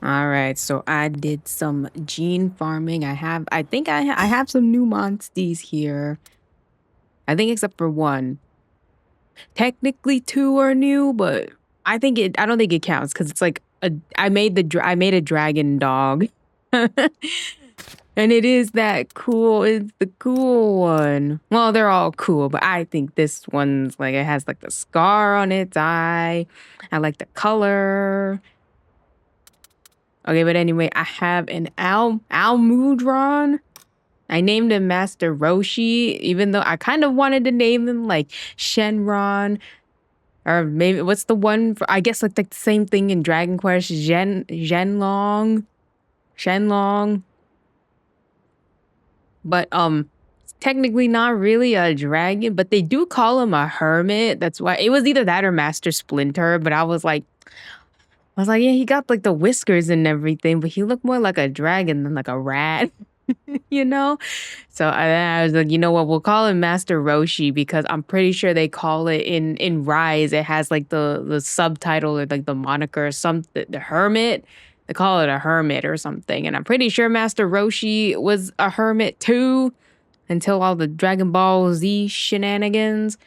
All right, so I did some gene farming. I think I have some new monsties here. I think except for one. Technically two are new, but I don't think it counts because it's like I made a dragon dog. And it is that cool. It's the cool one. Well, they're all cool, but I think this one's like it has like the scar on its eye. I like the color. Okay, but anyway, I have an Almudron. I named him Master Roshi, even though I kind of wanted to name him like Shenron. Or maybe what's the one for I guess like the same thing in Dragon Quest, Shenlong. Shenlong. But technically not really a dragon, but they do call him a hermit. That's why it was either that or Master Splinter, but I was like, yeah, he got like the whiskers and everything, but he looked more like a dragon than like a rat, you know? So I was like, you know what? We'll call him Master Roshi because I'm pretty sure they call it in Rise. It has like the subtitle or like the moniker or something. The hermit. They call it a hermit or something. And I'm pretty sure Master Roshi was a hermit too until all the Dragon Ball Z shenanigans.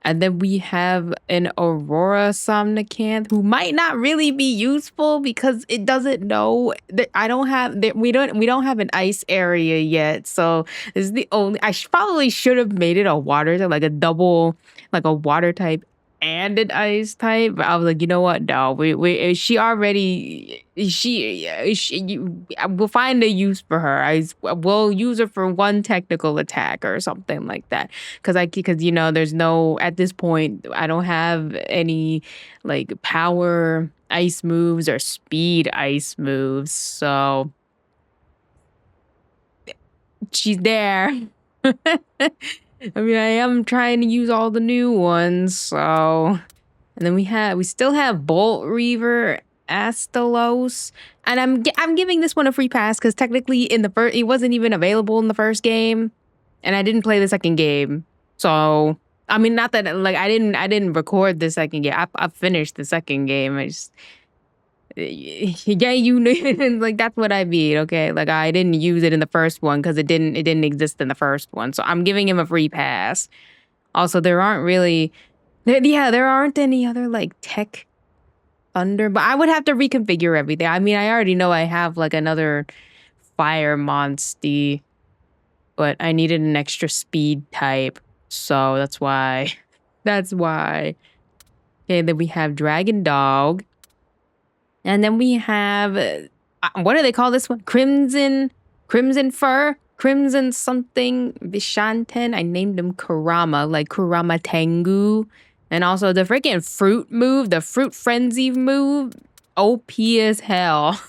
And then we have an Aurora Somnicanth who might not really be useful because it doesn't know that I don't have that we don't have an ice area yet. So this is the only probably should have made it a water type, like a double, like a water type and an ice type. But I was like, you know what? No, she already we'll find a use for her. We'll use her for one technical attack or something like that because there's no at this point I don't have any like power ice moves or speed ice moves, so she's there. I mean, I am trying to use all the new ones, so and then we still have Bolt Reaver Astalos, and I'm giving this one a free pass because technically in the first it wasn't even available in the first game, and I didn't play the second game. So I mean, not that like I didn't record the second game. I finished the second game. I just yeah, you know, like that's what I mean. Okay, like I didn't use it in the first one because it didn't exist in the first one. So I'm giving him a free pass. Also, there aren't any other like tech thunder, but I would have to reconfigure everything. I mean, I already know I have like another fire monstie, but I needed an extra speed type. So that's why. That's why. Okay, then we have Dragon Dog. And then we have what do they call this one? Crimson Fur? Crimson something Vishanten. I named him Kurama, like Kurama Tengu. And also the freaking fruit move, the fruit frenzy move, OP as hell.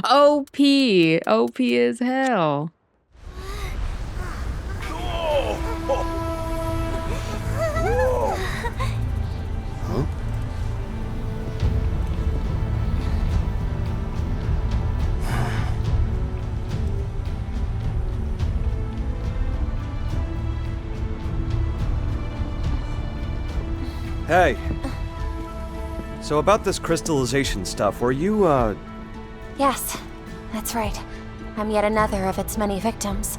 OP as hell. Hey. So about this crystallization stuff, were you, Yes, that's right. I'm yet another of its many victims.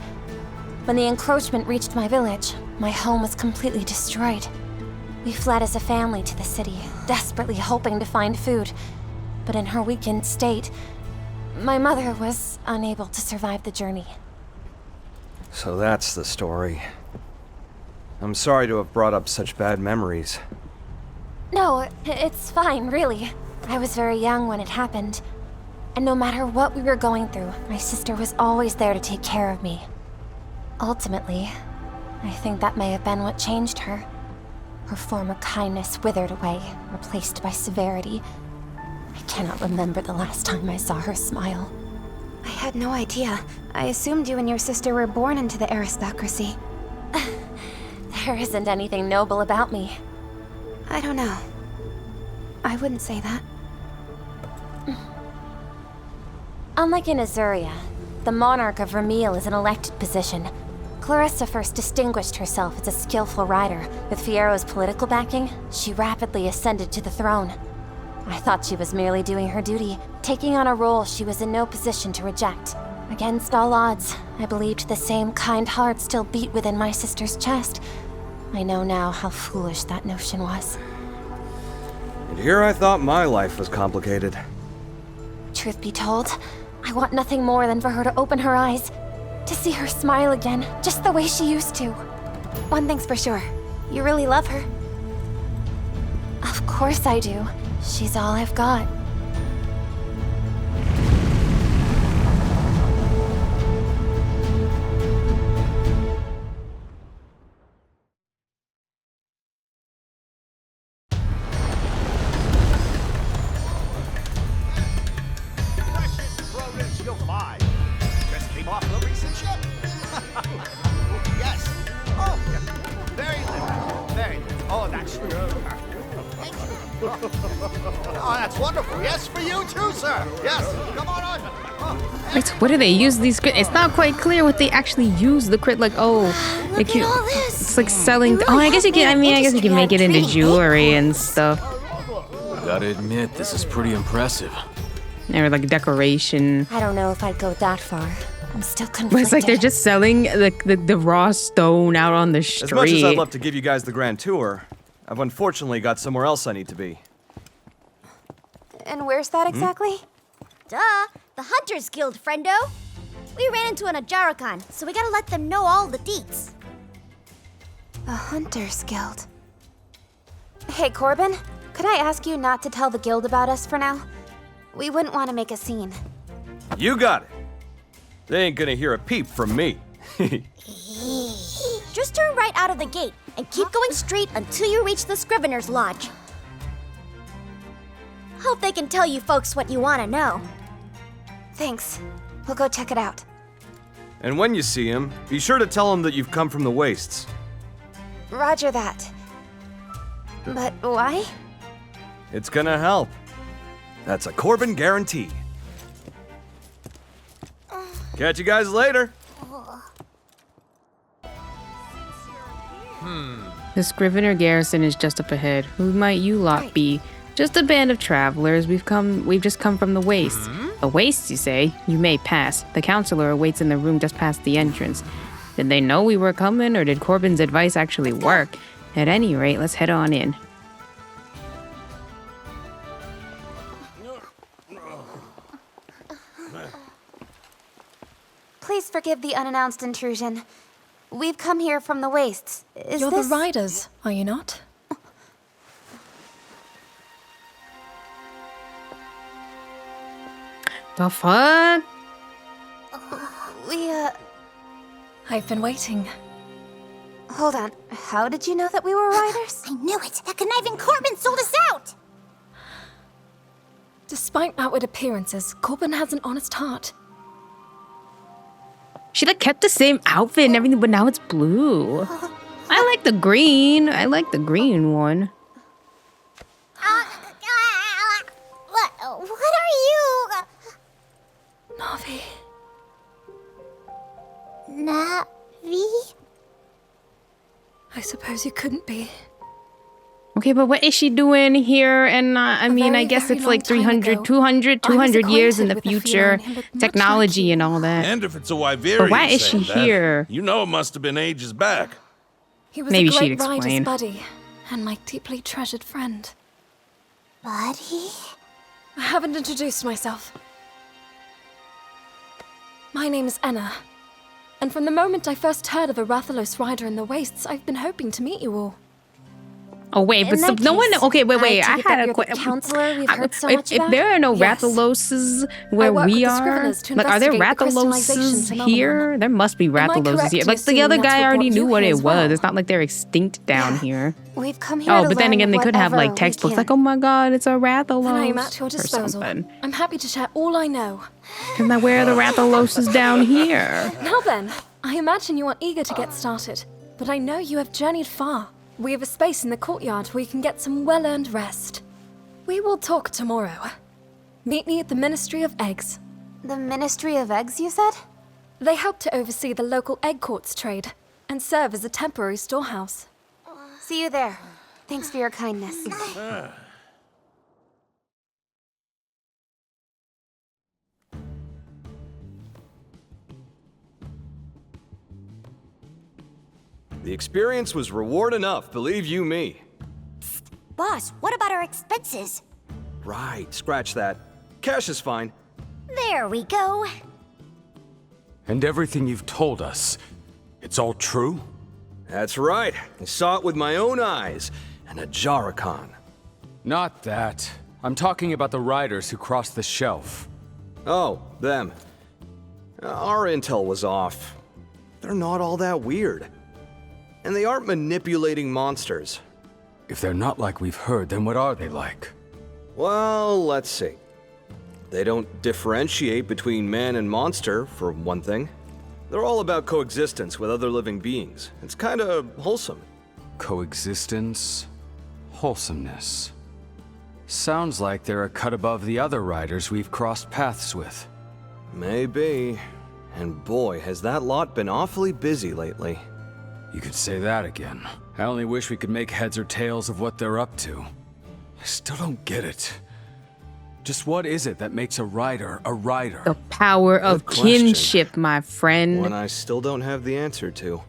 When the encroachment reached my village, my home was completely destroyed. We fled as a family to the city, desperately hoping to find food. But in her weakened state, my mother was unable to survive the journey. So that's the story. I'm sorry to have brought up such bad memories. No, it's fine, really. I was very young when it happened. And no matter what we were going through, my sister was always there to take care of me. Ultimately, I think that may have been what changed her. Her former kindness withered away, replaced by severity. I cannot remember the last time I saw her smile. I had no idea. I assumed you and your sister were born into the aristocracy. There isn't anything noble about me. I don't know. I wouldn't say that. Unlike in Azuria, the Monarch of Ramil is an elected position. Clarissa first distinguished herself as a skillful rider. With Fiero's political backing, she rapidly ascended to the throne. I thought she was merely doing her duty, taking on a role she was in no position to reject. Against all odds, I believed the same kind heart still beat within my sister's chest. I know now how foolish that notion was. And here I thought my life was complicated. Truth be told, I want nothing more than for her to open her eyes, to see her smile again, just the way she used to. One thing's for sure. You really love her. Of course I do. She's all I've got. Just came off a recent ship. Yes. Oh, yeah. Very little. Very little. Oh, that's Oh, that's wonderful. Yes, for you too, sir. Yes. Come on. Oh, Wait, what do they use these crit? It's not quite clear what they actually use the crit. Like, oh, Look at all this. it's like selling. You really Oh, I guess you have can. I mean, I guess you can make it into industry jewelry and stuff, Gotta admit, this is pretty impressive. or like decoration. I don't know if I'd go that far. I'm still conflicted. But it's like they're just selling the raw stone out on the street. As much as I'd love to give you guys the grand tour, I've unfortunately got somewhere else I need to be. And where's that exactly? Duh, the Hunters Guild, friendo. We ran into an Ajarakan, so we gotta let them know all the deets. The Hunters Guild. Hey, Corbin, could I ask you not to tell the guild about us for now? We wouldn't want to make a scene. You got it. They ain't gonna hear a peep from me. Just turn right out of the gate and keep going straight until you reach the Scrivener's Lodge. Hope they can tell you folks what you want to know. Thanks. We'll go check it out. And when you see him, be sure to tell him that you've come from the wastes. Roger that. But why? It's gonna help. That's a Corbin guarantee. Catch you guys later. The Scrivener garrison is just up ahead. Who might you lot be? Just a band of travelers. We've just come from the wastes. The wastes, you say? You may pass. The counselor awaits in the room just past the entrance. Did they know we were coming, or did Corbin's advice actually work? At any rate, let's head on in. Please forgive the unannounced intrusion. We've come here from the wastes. Is You're this... the riders, are you not? The fuck? We, I've been waiting. Hold on. How did you know that we were riders? I knew it! That conniving Corbin sold us out! Despite outward appearances, Corbin has an honest heart. She like kept the same outfit and everything, but now it's blue. I like the green. I like the green one. What are you? Navi. Navi? I suppose you couldn't be. Okay, but what is she doing here? And I mean, I very, guess very it's like long time 300, ago, 200, I was 200 years in the acquainted with a future. feline who looked much Technology like you. and all that. And if it's a Wyverian But why is she saying that, here? you know it must have been ages back. He was Maybe a she'd great rider's explain. buddy, and my deeply treasured friend. Buddy? I haven't introduced myself. My name is Enna, and from the moment I first heard of a Rathalos rider in the wastes, I've been hoping to meet you all. Oh wait, but In that no one. case, Okay, wait. I I take it that had a you're the question. counselor we've heard so if, much if about? there are no Yes. Rathaloses where I work we with the are, Scriveners to like, are there investigate the crystallization Rathaloses phenomenon. here? There must be Am I Rathaloses correct here. in Like the assuming other that's guy what already brought knew you what here it as was. well? It's not like they're extinct down here. We've come here Oh, to but then learn again, they could have whatever like we textbooks. can. Like, oh my God, it's a Rathalos Then I am at your or disposal. something. I'm happy to share all I know. And now where are the Rathaloses down here? Now then, I imagine you are eager to get started, but I know you have journeyed far. We have a space in the courtyard where you can get some well-earned rest. We will talk tomorrow. Meet me at the Ministry of Eggs. The Ministry of Eggs, you said? They help to oversee the local egg quartz trade and serve as a temporary storehouse. See you there. Thanks for your kindness. The experience was reward enough, believe you me. Boss, what about our expenses? Right, scratch that. Cash is fine. There we go. And everything you've told us, it's all true? That's right. I saw it with my own eyes. And a Jarrakan. Not that. I'm talking about the riders who crossed the shelf. Oh, them. Our intel was off. They're not all that weird. And they aren't manipulating monsters. If they're not like we've heard, then what are they like? Well, let's see. They don't differentiate between man and monster, for one thing. They're all about coexistence with other living beings. It's kinda wholesome. Coexistence, wholesomeness. Sounds like they're a cut above the other riders we've crossed paths with. Maybe. And boy, has that lot been awfully busy lately. You could say that again. I only wish we could make heads or tails of what they're up to. I still don't get it. Just what is it that makes a rider a rider? The power of Good question. kinship, my friend. One I still don't have the answer to.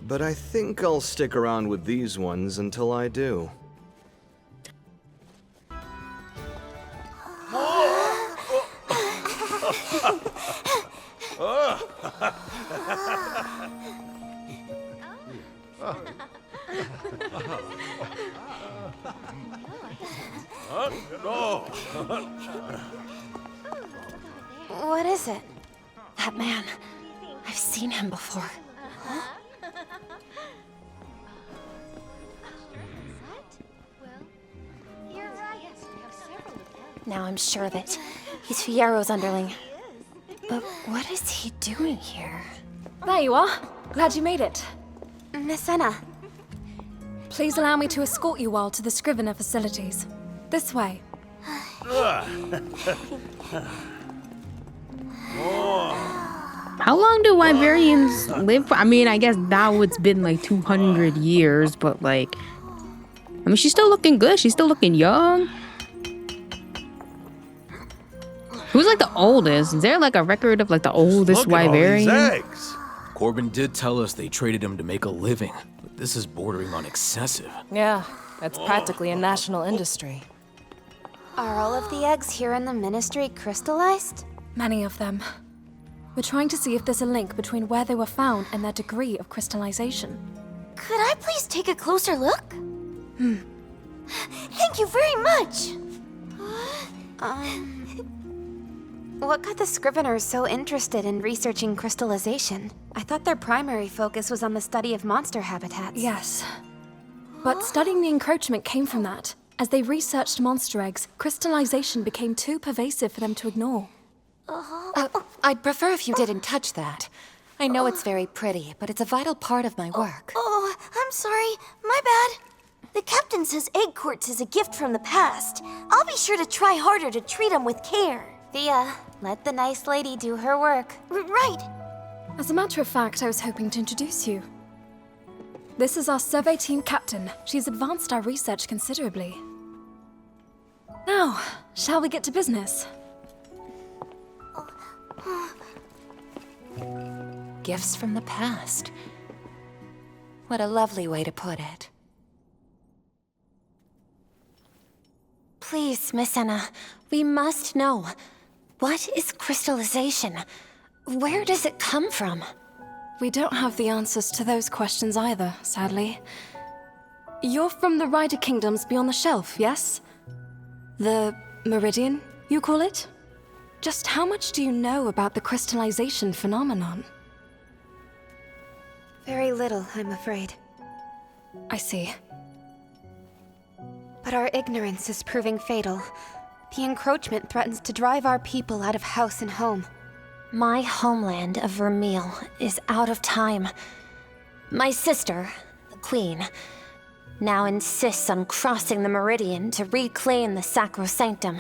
But I think I'll stick around with these ones until I do. What is it? That man. I've seen him before. Now I'm sure of it. He's Fiero's underling. But what is he doing here? There you are. Glad you made it. Miss Anna. Please allow me to escort you all to the Scrivener facilities. This way. How long do Wyverians live for? I mean, I guess now it's been like 200 years, but like, I mean, she's still looking good. She's still looking young. Who's like the oldest? Is there like a record of like the oldest Look at all these Wyverian? eggs. Corbin did tell us they traded him to make a living, but this is bordering on excessive. Yeah, that's practically a national industry. Are all of the eggs here in the Ministry crystallized? Many of them. We're trying to see if there's a link between where they were found and their degree of crystallization. Could I please take a closer look? Thank you very much. What got the Scriveners so interested in researching crystallization? I thought their primary focus was on the study of monster habitats. Yes. But studying the encroachment came from that. As they researched monster eggs, crystallization became too pervasive for them to ignore. I'd prefer if you didn't touch that. I know it's very pretty, but it's a vital part of my work. Oh, I'm sorry. My bad. The captain says egg quartz is a gift from the past. I'll be sure to try harder to treat them with care. Thea, let the nice lady do her work. Right. As a matter of fact, I was hoping to introduce you. This is our survey team captain. She's advanced our research considerably. Now, shall we get to business? Gifts from the past. What a lovely way to put it. Please, Miss Anna, we must know. What is crystallization? Where does it come from? We don't have the answers to those questions either, sadly. You're from the Rider Kingdoms beyond the shelf, yes? The Meridian, you call it? Just how much do you know about the crystallization phenomenon? Very little, I'm afraid. I see. But our ignorance is proving fatal. The encroachment threatens to drive our people out of house and home. My homeland of Vermeil is out of time. My sister, the Queen, now insists on crossing the Meridian to reclaim the Sacrosanctum.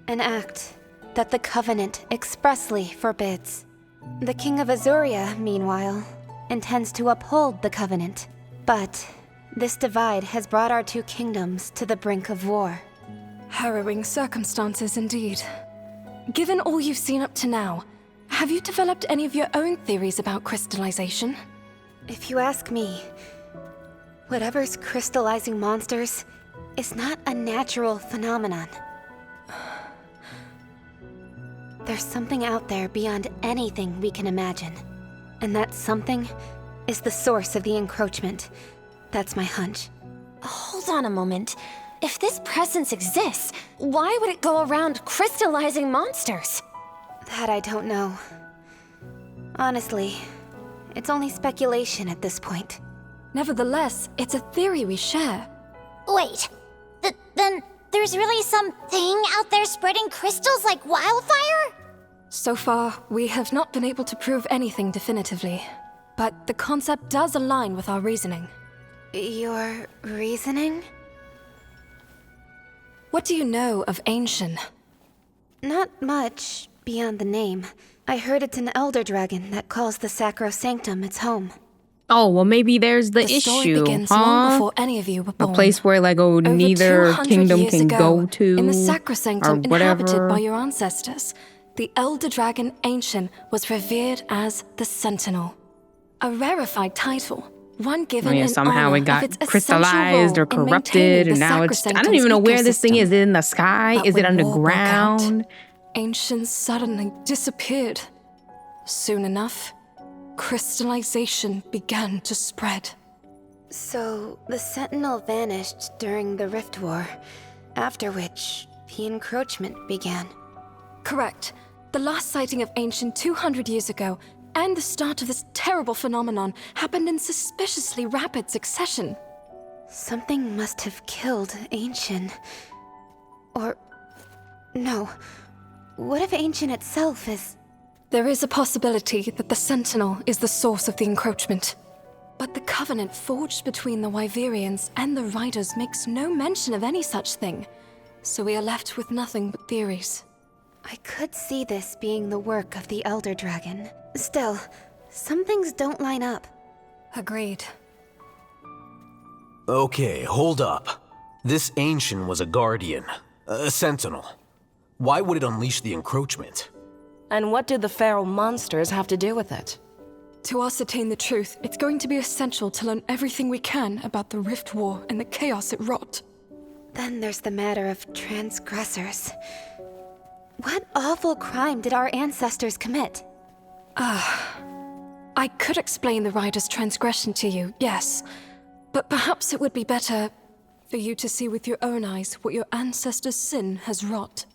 An act that the Covenant expressly forbids. The King of Azuria, meanwhile, intends to uphold the Covenant. But this divide has brought our two kingdoms to the brink of war. Harrowing circumstances indeed. Given all you've seen up to now, have you developed any of your own theories about crystallization? If you ask me, whatever's crystallizing monsters is not a natural phenomenon. There's something out there beyond anything we can imagine. And that something is the source of the encroachment. That's my hunch. Hold on a moment. If this presence exists, why would it go around crystallizing monsters? That I don't know. Honestly, it's only speculation at this point. Nevertheless, it's a theory we share. Wait, then there's really something out there spreading crystals like wildfire? So far, we have not been able to prove anything definitively. But the concept does align with our reasoning. Your reasoning? What do you know of Ancient? Not much, beyond the name. I heard it's an elder dragon that calls the Sacrosanctum its home. Oh, well, maybe there's the story issue, begins huh? long before any of you were born. A place where, like, oh, Over neither 200 kingdom years can ago, go to, in the or Sacrosanctum inhabited whatever. by your ancestors, the elder dragon Ancient was revered as the Sentinel. A rarefied title, one given Oh, yeah, in somehow honor it got of its essential crystallized role or in maintaining corrupted, the and now it's. I don't Sacrosanctum's even know where this thing ecosystem. is. Is it in the sky? But Is it when war broke out, underground? Ancient suddenly disappeared. Soon enough, crystallization began to spread. So, the Sentinel vanished during the Rift War, after which the encroachment began. Correct. The last sighting of Ancient 200 years ago, and the start of this terrible phenomenon, happened in suspiciously rapid succession. Something must have killed Ancient. Or... no. What if Ancient itself is... There is a possibility that the Sentinel is the source of the encroachment. But the covenant forged between the Wyverians and the Riders makes no mention of any such thing, so we are left with nothing but theories. I could see this being the work of the Elder Dragon. Still, some things don't line up. Agreed. Okay, hold up. This Ancient was a guardian, a sentinel. Why would it unleash the encroachment? And what did the feral monsters have to do with it? To ascertain the truth, it's going to be essential to learn everything we can about the Rift War and the chaos it wrought. Then there's the matter of transgressors. What awful crime did our ancestors commit? I could explain the Rider's transgression to you, yes. But perhaps it would be better for you to see with your own eyes what your ancestors' sin has wrought.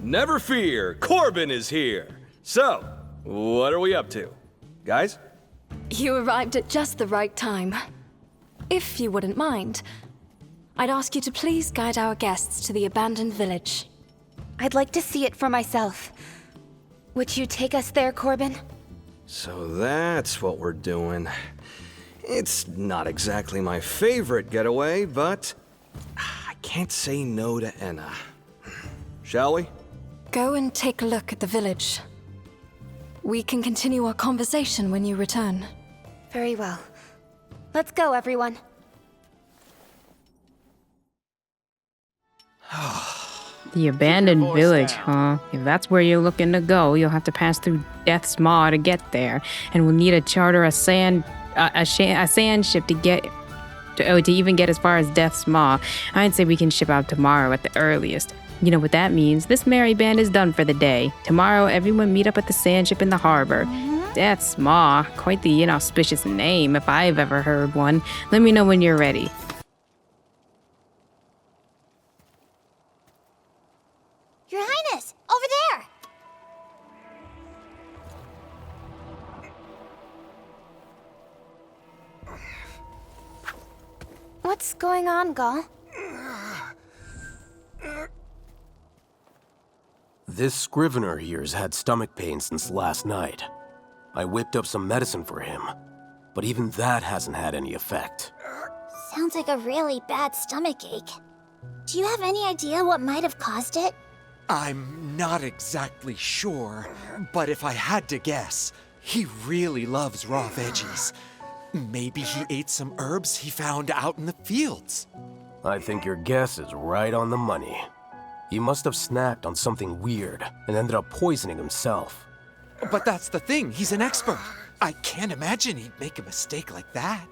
Never fear, Corbin is here. So, what are we up to? Guys? You arrived at just the right time. If you wouldn't mind, I'd ask you to please guide our guests to the abandoned village. I'd like to see it for myself. Would you take us there, Corbin? So that's what we're doing. It's not exactly my favorite getaway, but I can't say no to Enna. Shall we? Go and take a look at the village. We can continue our conversation when you return. Very well. Let's go, everyone. The abandoned village, huh? If that's where you're looking to go, you'll have to pass through Death's Maw to get there, and we'll need to charter a sand ship to even get as far as Death's Maw. I'd say we can ship out tomorrow at the earliest. You know what that means? This merry band is done for the day. Tomorrow, everyone meet up at the sand ship in the harbor. Death's Maw, quite the inauspicious name if I've ever heard one. Let me know when you're ready. Your Highness, over there! What's going on, Gaul? This Scrivener here's had stomach pain since last night. I whipped up some medicine for him, but even that hasn't had any effect. Sounds like a really bad stomachache. Do you have any idea what might have caused it? I'm not exactly sure, but if I had to guess, he really loves raw veggies. Maybe he ate some herbs he found out in the fields. I think your guess is right on the money. He must have snacked on something weird and ended up poisoning himself. But that's the thing, he's an expert. I can't imagine he'd make a mistake like that.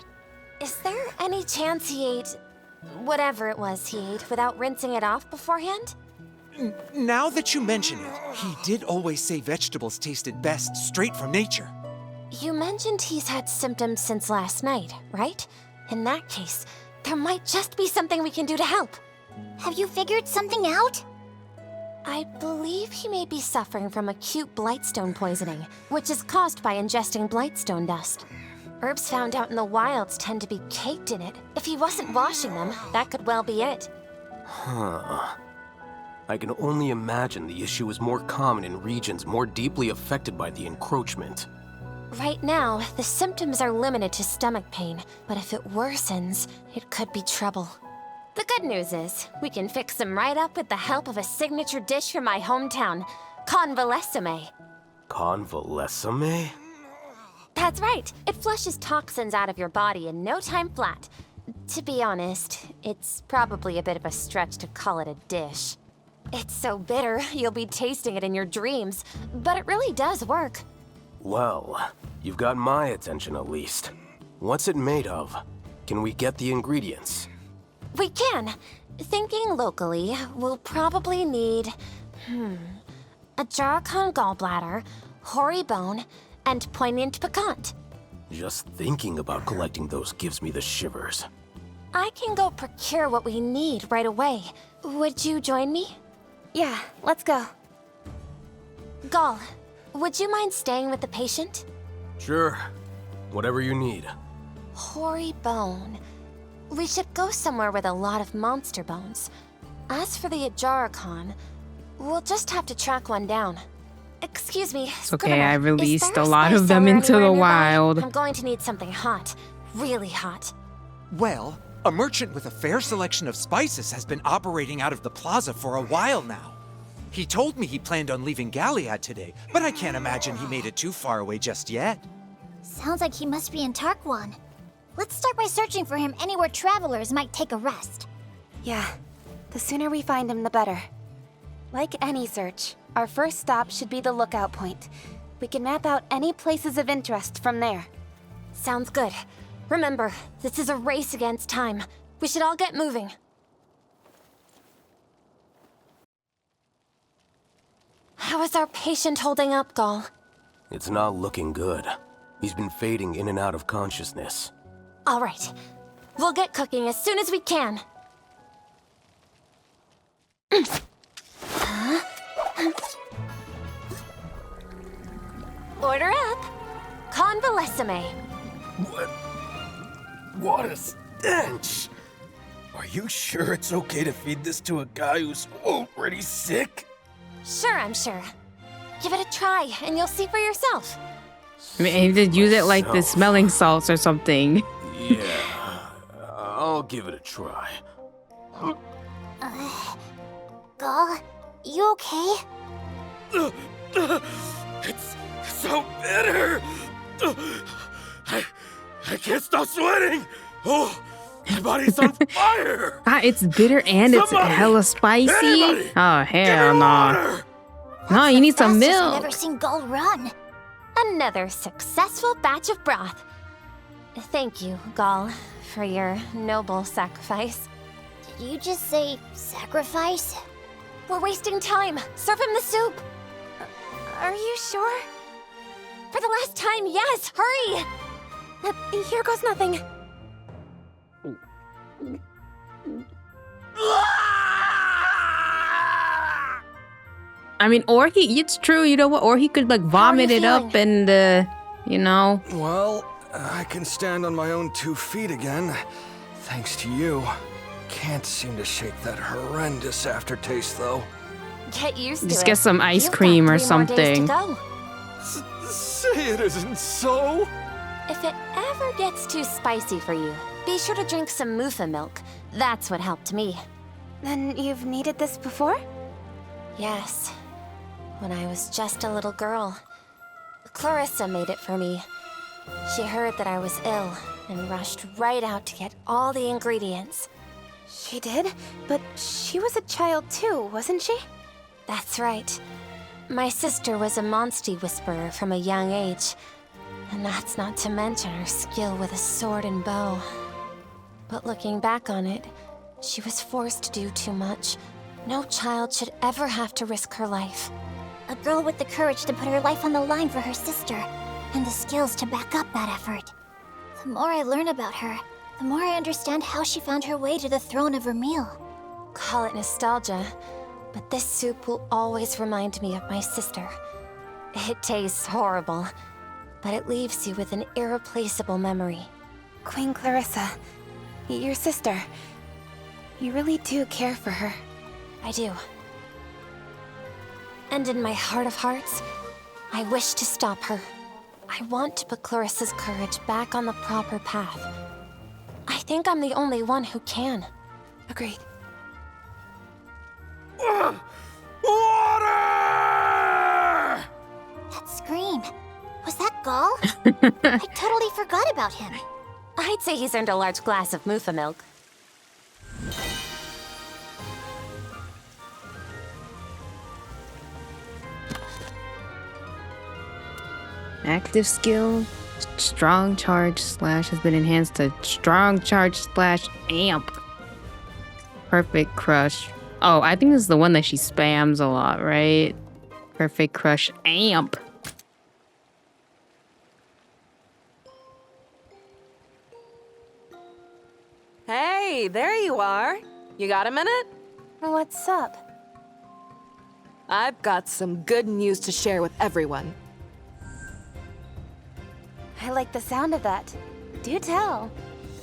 Is there any chance he ate whatever it was he ate without rinsing it off beforehand? Now that you mention it, he did always say vegetables tasted best straight from nature. You mentioned he's had symptoms since last night, right? In that case, there might just be something we can do to help. Have you figured something out? I believe he may be suffering from acute blightstone poisoning, which is caused by ingesting blightstone dust. Herbs found out in the wilds tend to be caked in it. If he wasn't washing them, that could well be it. Huh. I can only imagine the issue is more common in regions more deeply affected by the encroachment. Right now, the symptoms are limited to stomach pain, but if it worsens, it could be trouble. The good news is, we can fix him right up with the help of a signature dish from my hometown, convalescime. Convalescime? That's right. It flushes toxins out of your body in no time flat. To be honest, it's probably a bit of a stretch to call it a dish. It's so bitter, you'll be tasting it in your dreams, but it really does work. Well, you've got my attention at least. What's it made of? Can we get the ingredients? We can. Thinking locally, we'll probably need, a Jarkon gallbladder, hoary bone, and poignant piquant. Just thinking about collecting those gives me the shivers. I can go procure what we need right away. Would you join me? Yeah, let's go. Gall, would you mind staying with the patient? Sure. Whatever you need. Hoary bone. We should go somewhere with a lot of monster bones. As for the Ajarikon, we'll just have to track one down. Excuse me, Okay, I released a lot of them into the wild. I'm going to need something hot. Really hot. Well, a merchant with a fair selection of spices has been operating out of the plaza for a while now. He told me he planned on leaving Galliad today, but I can't imagine he made it too far away just yet. Sounds like he must be in Tarkwan. Let's start by searching for him anywhere travelers might take a rest. Yeah, the sooner we find him, the better. Like any search, our first stop should be the lookout point. We can map out any places of interest from there. Sounds good. Remember, this is a race against time. We should all get moving. How is our patient holding up, Gall? It's not looking good. He's been fading in and out of consciousness. All right. We'll get cooking as soon as we can. Order up. Convalescime. What a stench! Are you sure it's okay to feed this to a guy who's already sick? Sure, I'm sure. Give it a try, and you'll see for yourself. I mean, he did use it like the smelling salts or something. Yeah, I'll give it a try. Gall, you okay? It's so bitter! I can't stop sweating! Oh, my body's on fire! It's bitter and it's hella spicy. Anybody, Oh, hell no. No, you need some Fastest I've milk. ever seen Gall run. Another successful batch of broth. Thank you, Gall, for your noble sacrifice. Did you just say sacrifice? We're wasting time. Serve him the soup. Are you sure? For the last time, yes. Hurry. Here goes nothing. I mean, or it's true, you know what? Or he could like vomit it up and, you know. Well, I can stand on my own 2 feet again. Thanks to you. Can't seem to shake that horrendous aftertaste, though. Get used to it. Just get some ice You've got cream or 3 more days to something. go. Say it isn't so. If it ever gets too spicy for you, be sure to drink some Mufa milk. That's what helped me. Then you've needed this before? Yes. When I was just a little girl. Clarissa made it for me. She heard that I was ill and rushed right out to get all the ingredients. She did? But she was a child too, wasn't she? That's right. My sister was a Monstie whisperer from a young age, and that's not to mention her skill with a sword and bow. But looking back on it, she was forced to do too much. No child should ever have to risk her life. A girl with the courage to put her life on the line for her sister, and the skills to back up that effort. The more I learn about her, the more I understand how she found her way to the throne of Vermeil. Call it nostalgia, but this soup will always remind me of my sister. It tastes horrible, but it leaves you with an irreplaceable memory. Queen Clarissa, your sister. You really do care for her. I do. And in my heart of hearts, I wish to stop her. I want to put Clarissa's courage back on the proper path. I think I'm the only one who can. Agreed. Water! That scream. Was that Gall? I totally forgot about him. I'd say he's earned a large glass of Mufa milk. Active skill, strong charge slash has been enhanced to strong charge slash amp. Perfect crush. Oh, I think this is the one that she spams a lot, right? Perfect crush amp. Hey, there you are. You got a minute? What's up? I've got some good news to share with everyone. I like the sound of that. Do tell.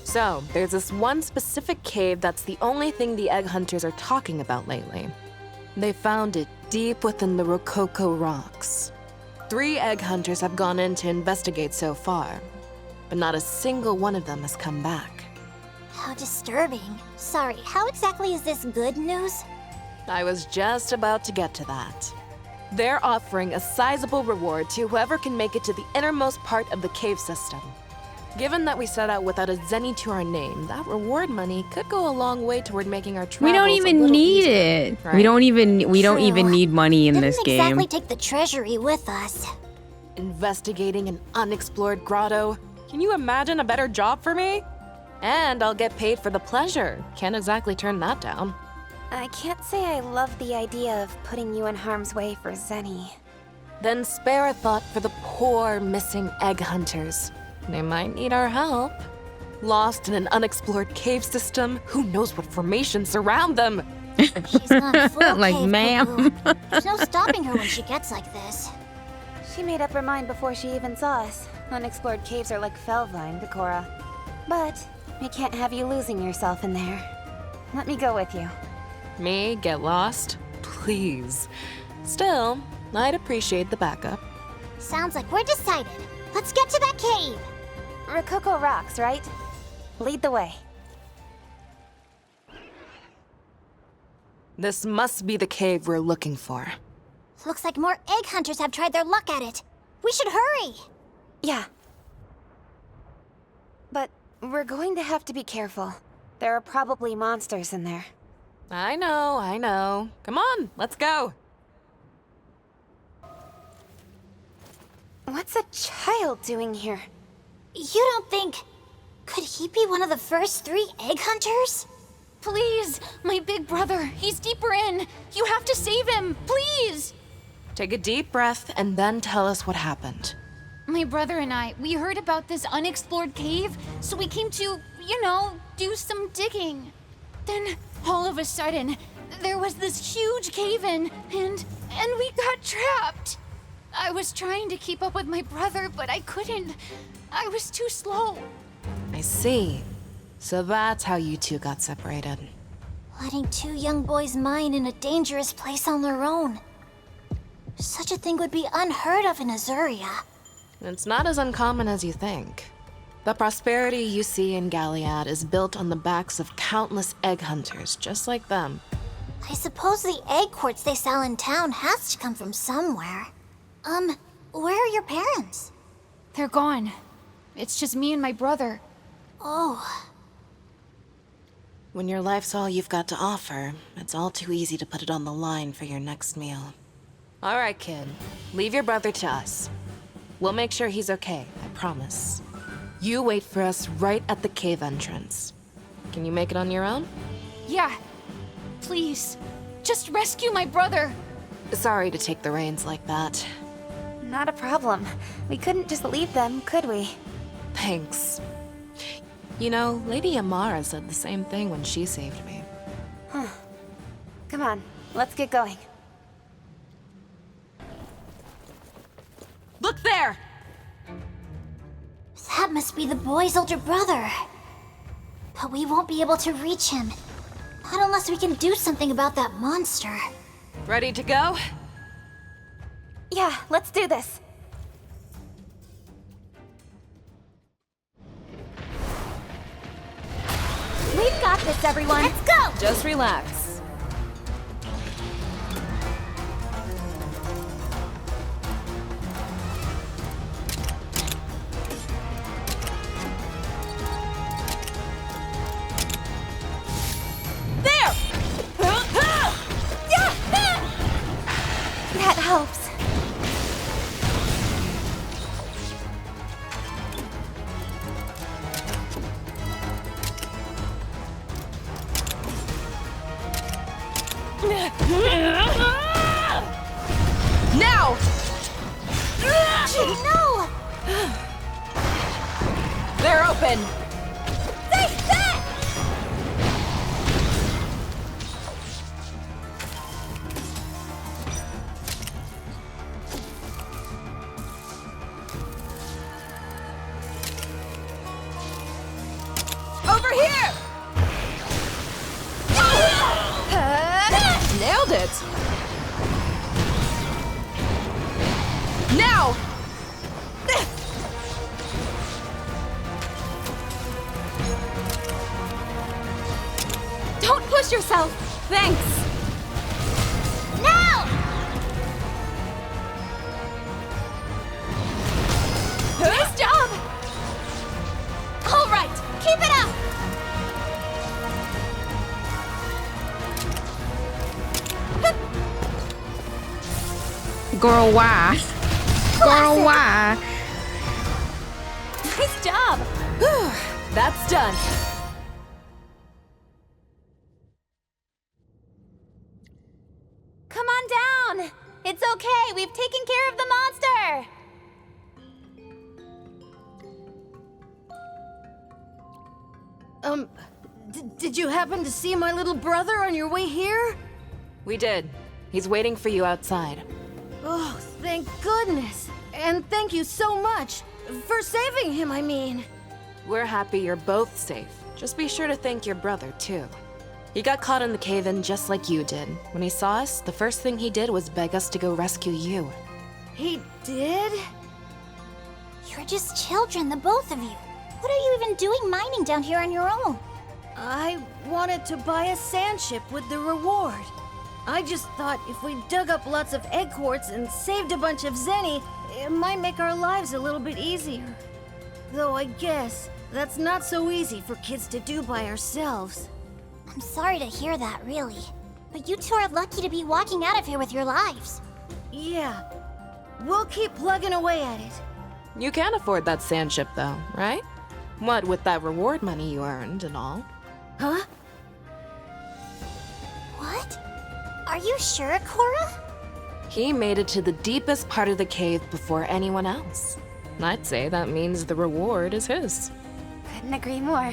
So, there's this one specific cave that's the only thing the egg hunters are talking about lately. They found it deep within the Rococo rocks. 3 egg hunters have gone in to investigate so far, but not a single one of them has come back. How disturbing. Sorry, how exactly is this good news? I was just about to get to that. They're offering a sizable reward to whoever can make it to the innermost part of the cave system. Given that we set out without a zenny to our name, that reward money could go a long way toward making our travels We don't even need it. right? We don't even need money in this Didn't game. exactly take the treasury with us. Investigating an unexplored grotto. Can you imagine a better job for me? And I'll get paid for the pleasure. Can't exactly turn that down. I can't say I love the idea of putting you in harm's way for Zenny. Then spare a thought for the poor missing egg hunters. They might need our help. Lost in an unexplored cave system, who knows what formations surround them? She's gone full Like, cave ma'am. cuckoo. There's no stopping her when she gets like this. She made up her mind before she even saw us. Unexplored caves are like Felvine to Cora. But we can't have you losing yourself in there. Let me go with you. Me get lost? Please. Still, I'd appreciate the backup. Sounds like we're decided. Let's get to that cave. Rococo rocks, right? Lead the way. This must be the cave we're looking for. Looks like more egg hunters have tried their luck at it. We should hurry. Yeah. But we're going to have to be careful. There are probably monsters in there. I know. Come on, let's go. What's a child doing here? You don't think... Could he be one of the first 3 egg hunters? Please, my big brother, he's deeper in. You have to save him, please! Take a deep breath and then tell us what happened. My brother and I, we heard about this unexplored cave, so we came to, do some digging. Then, all of a sudden, there was this huge cave-in, and we got trapped. I was trying to keep up with my brother, but I couldn't. I was too slow. I see. So that's how you two got separated. Letting 2 young boys mine in a dangerous place on their own. Such a thing would be unheard of in Azuria. It's not as uncommon as you think. The prosperity you see in Galliad is built on the backs of countless egg hunters just like them. I suppose the egg quartz they sell in town has to come from somewhere. Where are your parents? They're gone. It's just me and my brother. Oh. When your life's all you've got to offer, it's all too easy to put it on the line for your next meal. All right, kid. Leave your brother to us. We'll make sure he's okay, I promise. You wait for us right at the cave entrance. Can you make it on your own? Yeah. Please. Just rescue my brother. Sorry to take the reins like that. Not a problem. We couldn't just leave them, could we? Thanks. You know, Lady Amara said the same thing when she saved me. Huh. Come on, let's get going. Look there! That must be the boy's older brother. But we won't be able to reach him. Not unless we can do something about that monster. Ready to go? Yeah, let's do this. We've got this, everyone. Let's go! Just relax. That helps. Now! No! They're open! Stay back! Over here! Nailed it! Now! Don't push yourself! Thanks! Now! Nice job! All right, keep it up! Girl, why? Girl, why? Nice job! That's done. Come on down! It's okay, we've taken care of the monster! Did you happen to see my little brother on your way here? We did. He's waiting for you outside. Oh, thank goodness. And thank you so much. For saving him, I mean. We're happy you're both safe. Just be sure to thank your brother, too. He got caught in the cave-in just like you did. When he saw us, the first thing he did was beg us to go rescue you. He did? You're just children, the both of you. What are you even doing mining down here on your own? I wanted to buy a sand ship with the reward. I just thought if we dug up lots of egg quartz and saved a bunch of zenny, it might make our lives a little bit easier. Though I guess that's not so easy for kids to do by ourselves. I'm sorry to hear that, really. But you two are lucky to be walking out of here with your lives. Yeah, we'll keep plugging away at it. You can afford that sand ship, though, right? What with that reward money you earned and all. Huh? What? Are you sure, Cora? He made it to the deepest part of the cave before anyone else. I'd say that means the reward is his. Couldn't agree more.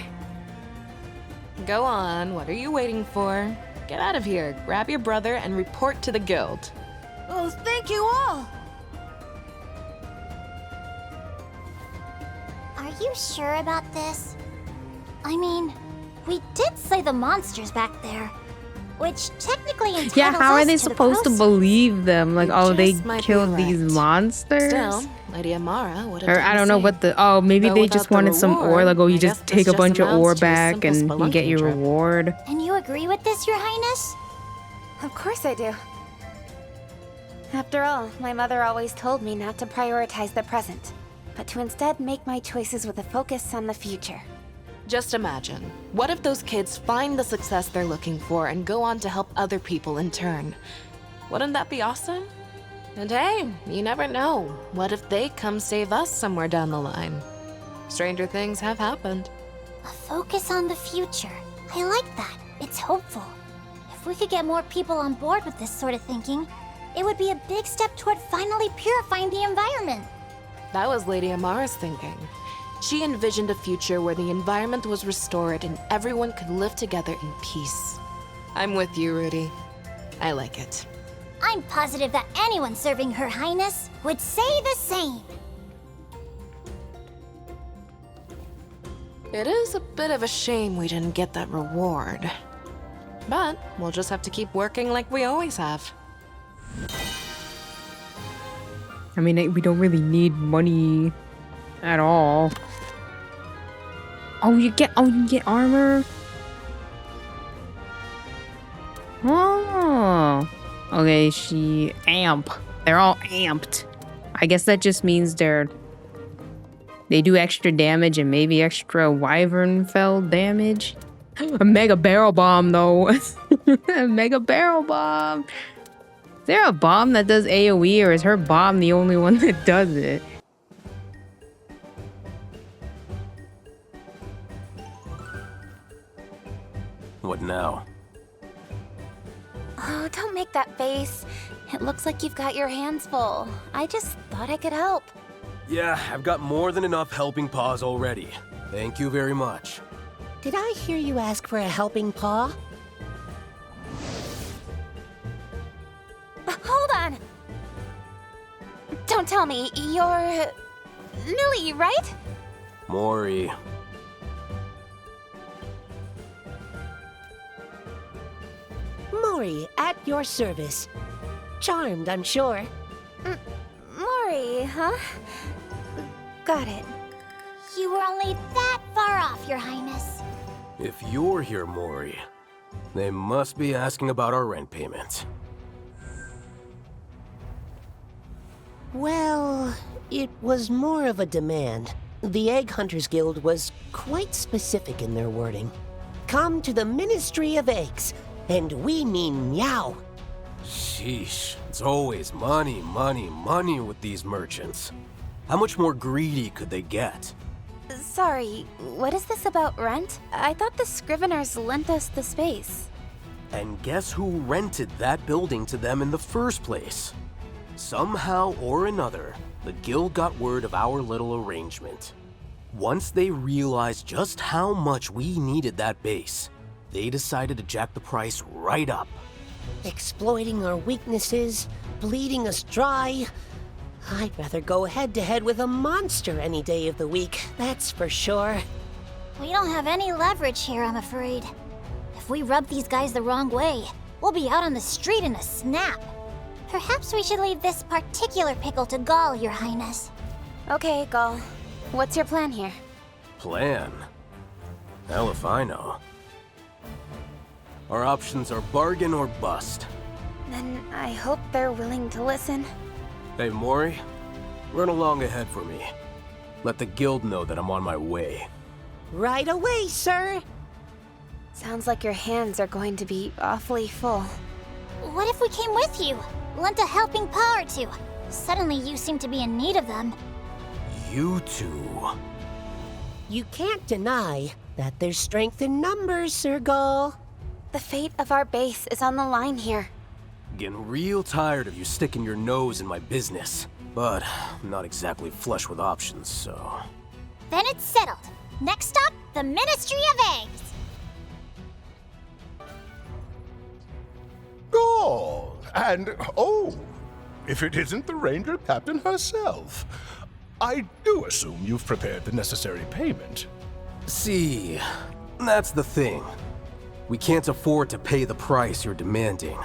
Go on, what are you waiting for? Get out of here, grab your brother, and report to the guild. Oh, thank you all! Are you sure about this? I mean, we did slay the monsters back there, which technically entitles Yeah, how are us they to the supposed to proceeds. believe them? Like, oh, they just might be killed right. these monsters? Still, Lady Amara would have Or done I the don't know same. what the. Oh, maybe Though they without just the wanted some ore. Like, oh, you reward, I just guess take a this bunch of amounts ore to a back simple and you get spelunking your trip. reward. And you agree with this, Your Highness? Of course I do. After all, my mother always told me not to prioritize the present, but to instead make my choices with a focus on the future. Just imagine, what if those kids find the success they're looking for and go on to help other people in turn? Wouldn't that be awesome? And hey, you never know. What if they come save us somewhere down the line? Stranger things have happened. A focus on the future. I like that. It's hopeful. If we could get more people on board with this sort of thinking, it would be a big step toward finally purifying the environment. That was Lady Amara's thinking. She envisioned a future where the environment was restored and everyone could live together in peace. I'm with you, Rudy. I like it. I'm positive that anyone serving Her Highness would say the same. It is a bit of a shame we didn't get that reward. But we'll just have to keep working like we always have. I mean, we don't really need money at all. Oh, you get armor? Oh. Okay, they're all amped. I guess that just means they do extra damage and maybe extra wyvern fell damage. A mega barrel bomb though. A mega barrel bomb. Is there a bomb that does AoE, or is her bomb the only one that does it? What now? Oh, don't make that face. It looks like you've got your hands full. I just thought I could help. Yeah, I've got more than enough helping paws already. Thank you very much. Did I hear you ask for a helping paw? Hold on! Don't tell me, you're... Lily, right? Mori. Mori, at your service. Charmed, I'm sure. Mori, huh? Got it. You were only that far off, Your Highness. If you're here, Mori, they must be asking about our rent payment. Well, it was more of a demand. The Egg Hunters Guild was quite specific in their wording. Come to the Ministry of Eggs, and we mean meow. Sheesh, it's always money, money, money with these merchants. How much more greedy could they get? Sorry, what is this about rent? I thought the Scriveners lent us the space. And guess who rented that building to them in the first place? Somehow or another, the guild got word of our little arrangement. Once they realized just how much we needed that base, they decided to jack the price right up. Exploiting our weaknesses, bleeding us dry. I'd rather go head-to-head with a monster any day of the week, that's for sure. We don't have any leverage here, I'm afraid. If we rub these guys the wrong way, we'll be out on the street in a snap. Perhaps we should leave this particular pickle to Gaul, Your Highness. Okay, Gaul. What's your plan here? Plan? Hell if I know. Our options are bargain or bust. Then I hope they're willing to listen. Hey, Mori, run along ahead for me. Let the guild know that I'm on my way. Right away, sir! Sounds like your hands are going to be awfully full. What if we came with you? Lent a helping paw or two. Suddenly you seem to be in need of them. You two. You can't deny that there's strength in numbers, Sir Gaul. The fate of our base is on the line here. Getting real tired of you sticking your nose in my business. But I'm not exactly flush with options, so... Then it's settled. Next stop, the Ministry of Eggs. Gaul! And, oh, if it isn't the Ranger Captain herself. I do assume you've prepared the necessary payment. See, that's the thing. We can't afford to pay the price you're demanding.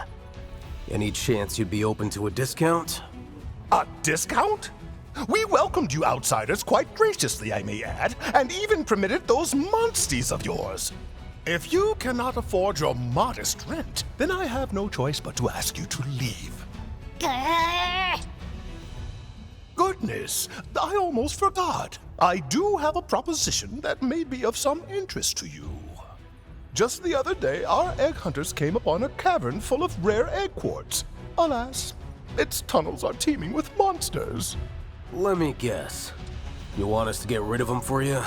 Any chance you'd be open to a discount? A discount? We welcomed you outsiders quite graciously, I may add, and even permitted those monsties of yours. If you cannot afford your modest rent, then I have no choice but to ask you to leave. Goodness, I almost forgot. I do have a proposition that may be of some interest to you. Just the other day, our egg hunters came upon a cavern full of rare egg quartz. Alas, Its tunnels are teeming with monsters. Let me guess. You want us to get rid of them for you?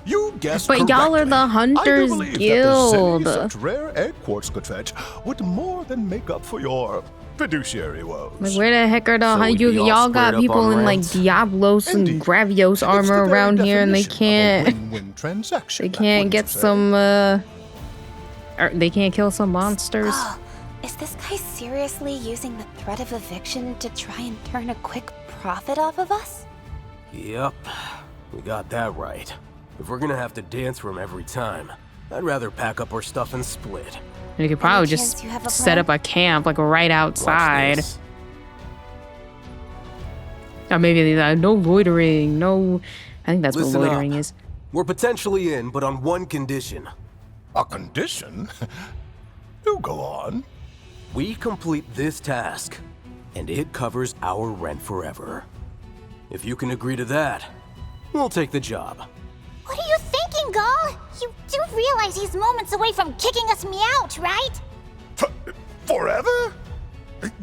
You guessed But y'all are correctly. the I Hunters do believe Guild. that the zenny such rare egg quartz could fetch would more than make up for your fiduciary woes. Like, where the heck are the So we'd you be all y'all got squared up people on in like rent? Diablos and Indeed. Gravios It's the armor very around here, and they definition of a can't win-win transaction, they that can't wouldn't get you say? some or they can't kill some monsters. Oh, is this guy seriously using the threat of eviction to try and turn a quick profit off of us? Yep, we got that right. If we're gonna have to dance for him every time, I'd rather pack up our stuff and split. You could probably chance just you have a set plan? up a camp like right outside. Watch this. Or maybe no loitering, no. I think that's Listen what loitering up. is. We're potentially in, but on one condition. A condition? Do go on. We complete this task, and it covers our rent forever. If you can agree to that, we'll take the job. What are you thinking, Gull? You do realize he's moments away from kicking us out, right? Forever?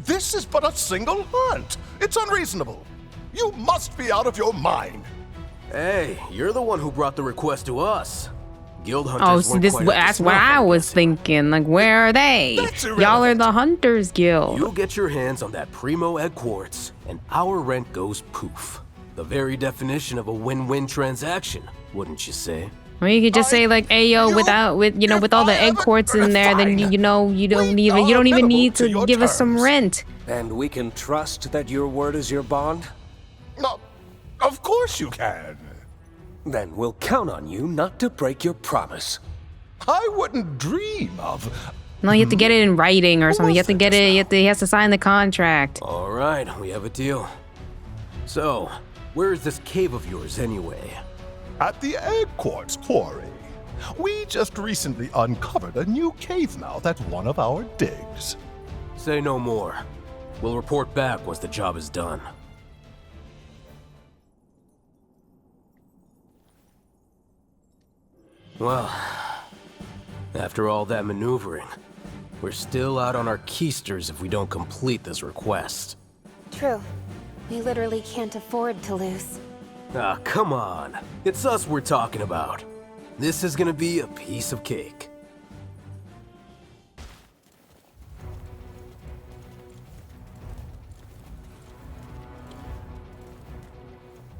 This is but a single hunt. It's unreasonable. You must be out of your mind. Hey, you're the one who brought the request to us. Guild hunters Oh, so weren't this quite up to that's what snuff, I I'm was guessing. thinking. Like, where are they? That's Y'all are irrelevant. the Hunters Guild. You'll get your hands on that primo egg quartz, and our rent goes poof. The very definition of a win-win transaction, wouldn't you say? I mean, you could just say like, "Ayo," with all the egg quartz in there, then you don't even need to give us some rent. And we can trust that your word is your bond? No, of course you can. Then we'll count on you not to break your promise. I wouldn't dream of. No, you have to get it in writing or something. You have to get it. He has to sign the contract. All right, we have a deal. So, where is this cave of yours anyway? At the egg quartz quarry. We just recently uncovered a new cave mouth at one of our digs. Say no more. We'll report back once the job is done. Well, after all that maneuvering, we're still out on our keisters if we don't complete this request. True. We literally can't afford to lose. Ah, come on. It's us we're talking about. This is gonna be a piece of cake.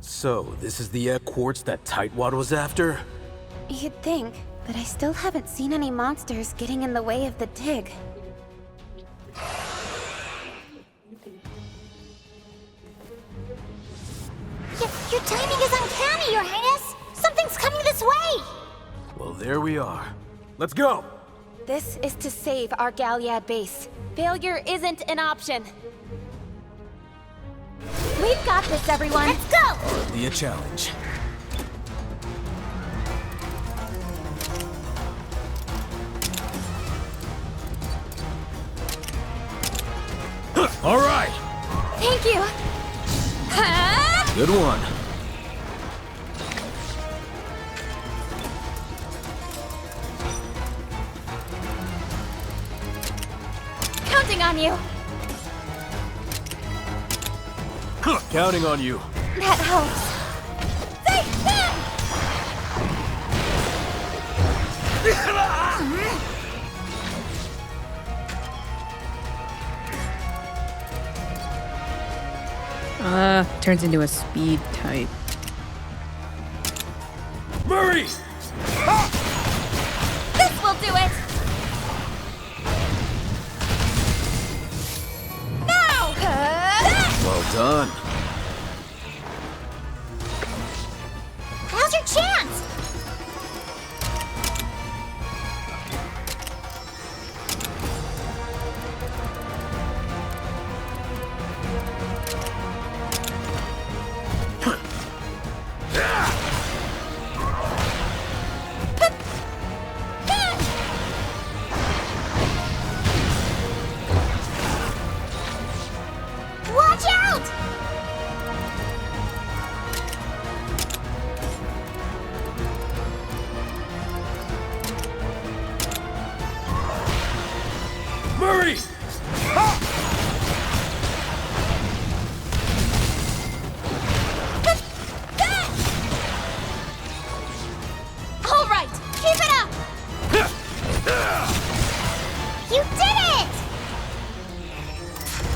So, this is the egg quartz that Tightwad was after? You'd think, but I still haven't seen any monsters getting in the way of the dig. Your timing is uncanny, Your Highness! Something's coming this way! Well, there we are. Let's go! This is to save our Galliad base. Failure isn't an option. We've got this, everyone! Let's go! Hardly a challenge. All right! Thank you! Good one. Counting on you! Counting on you. That helps. Turns into a speed type. Murray! This will do it! Now! Well done. Now's your chance! Watch out!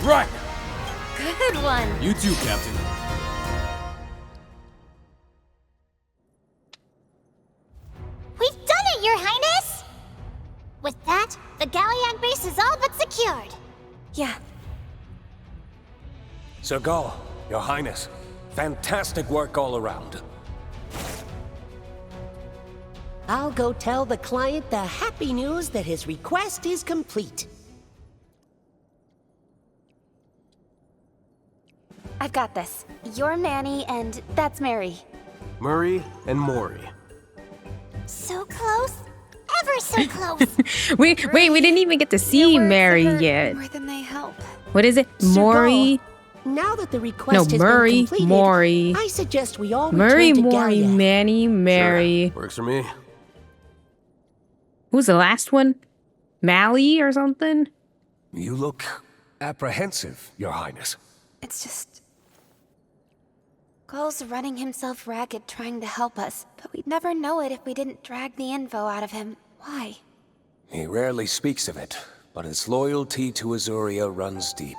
Right! Good one. You too, Captain. We've done it, Your Highness! With that, the Galliag base is all but secured. Yeah. Sir Gaul, Your Highness, fantastic work all around. I'll go tell the client the happy news that his request is complete. I've got this. You're Manny, and that's Mary. Murray and Maury. So close. Ever so close. we didn't even get to see Mary yet. More than they help. What is it? Sir Maury? Gaul, now that the request has Murray, been completed, Maury. I suggest we all Murray, return to Maury, Galliag. Manny, Mary. Sure. Works for me. Who's the last one? Mally or something? You look apprehensive, Your Highness. It's just... Gaul's running himself ragged trying to help us, but we'd never know it if we didn't drag the info out of him. Why? He rarely speaks of it, but his loyalty to Azuria runs deep.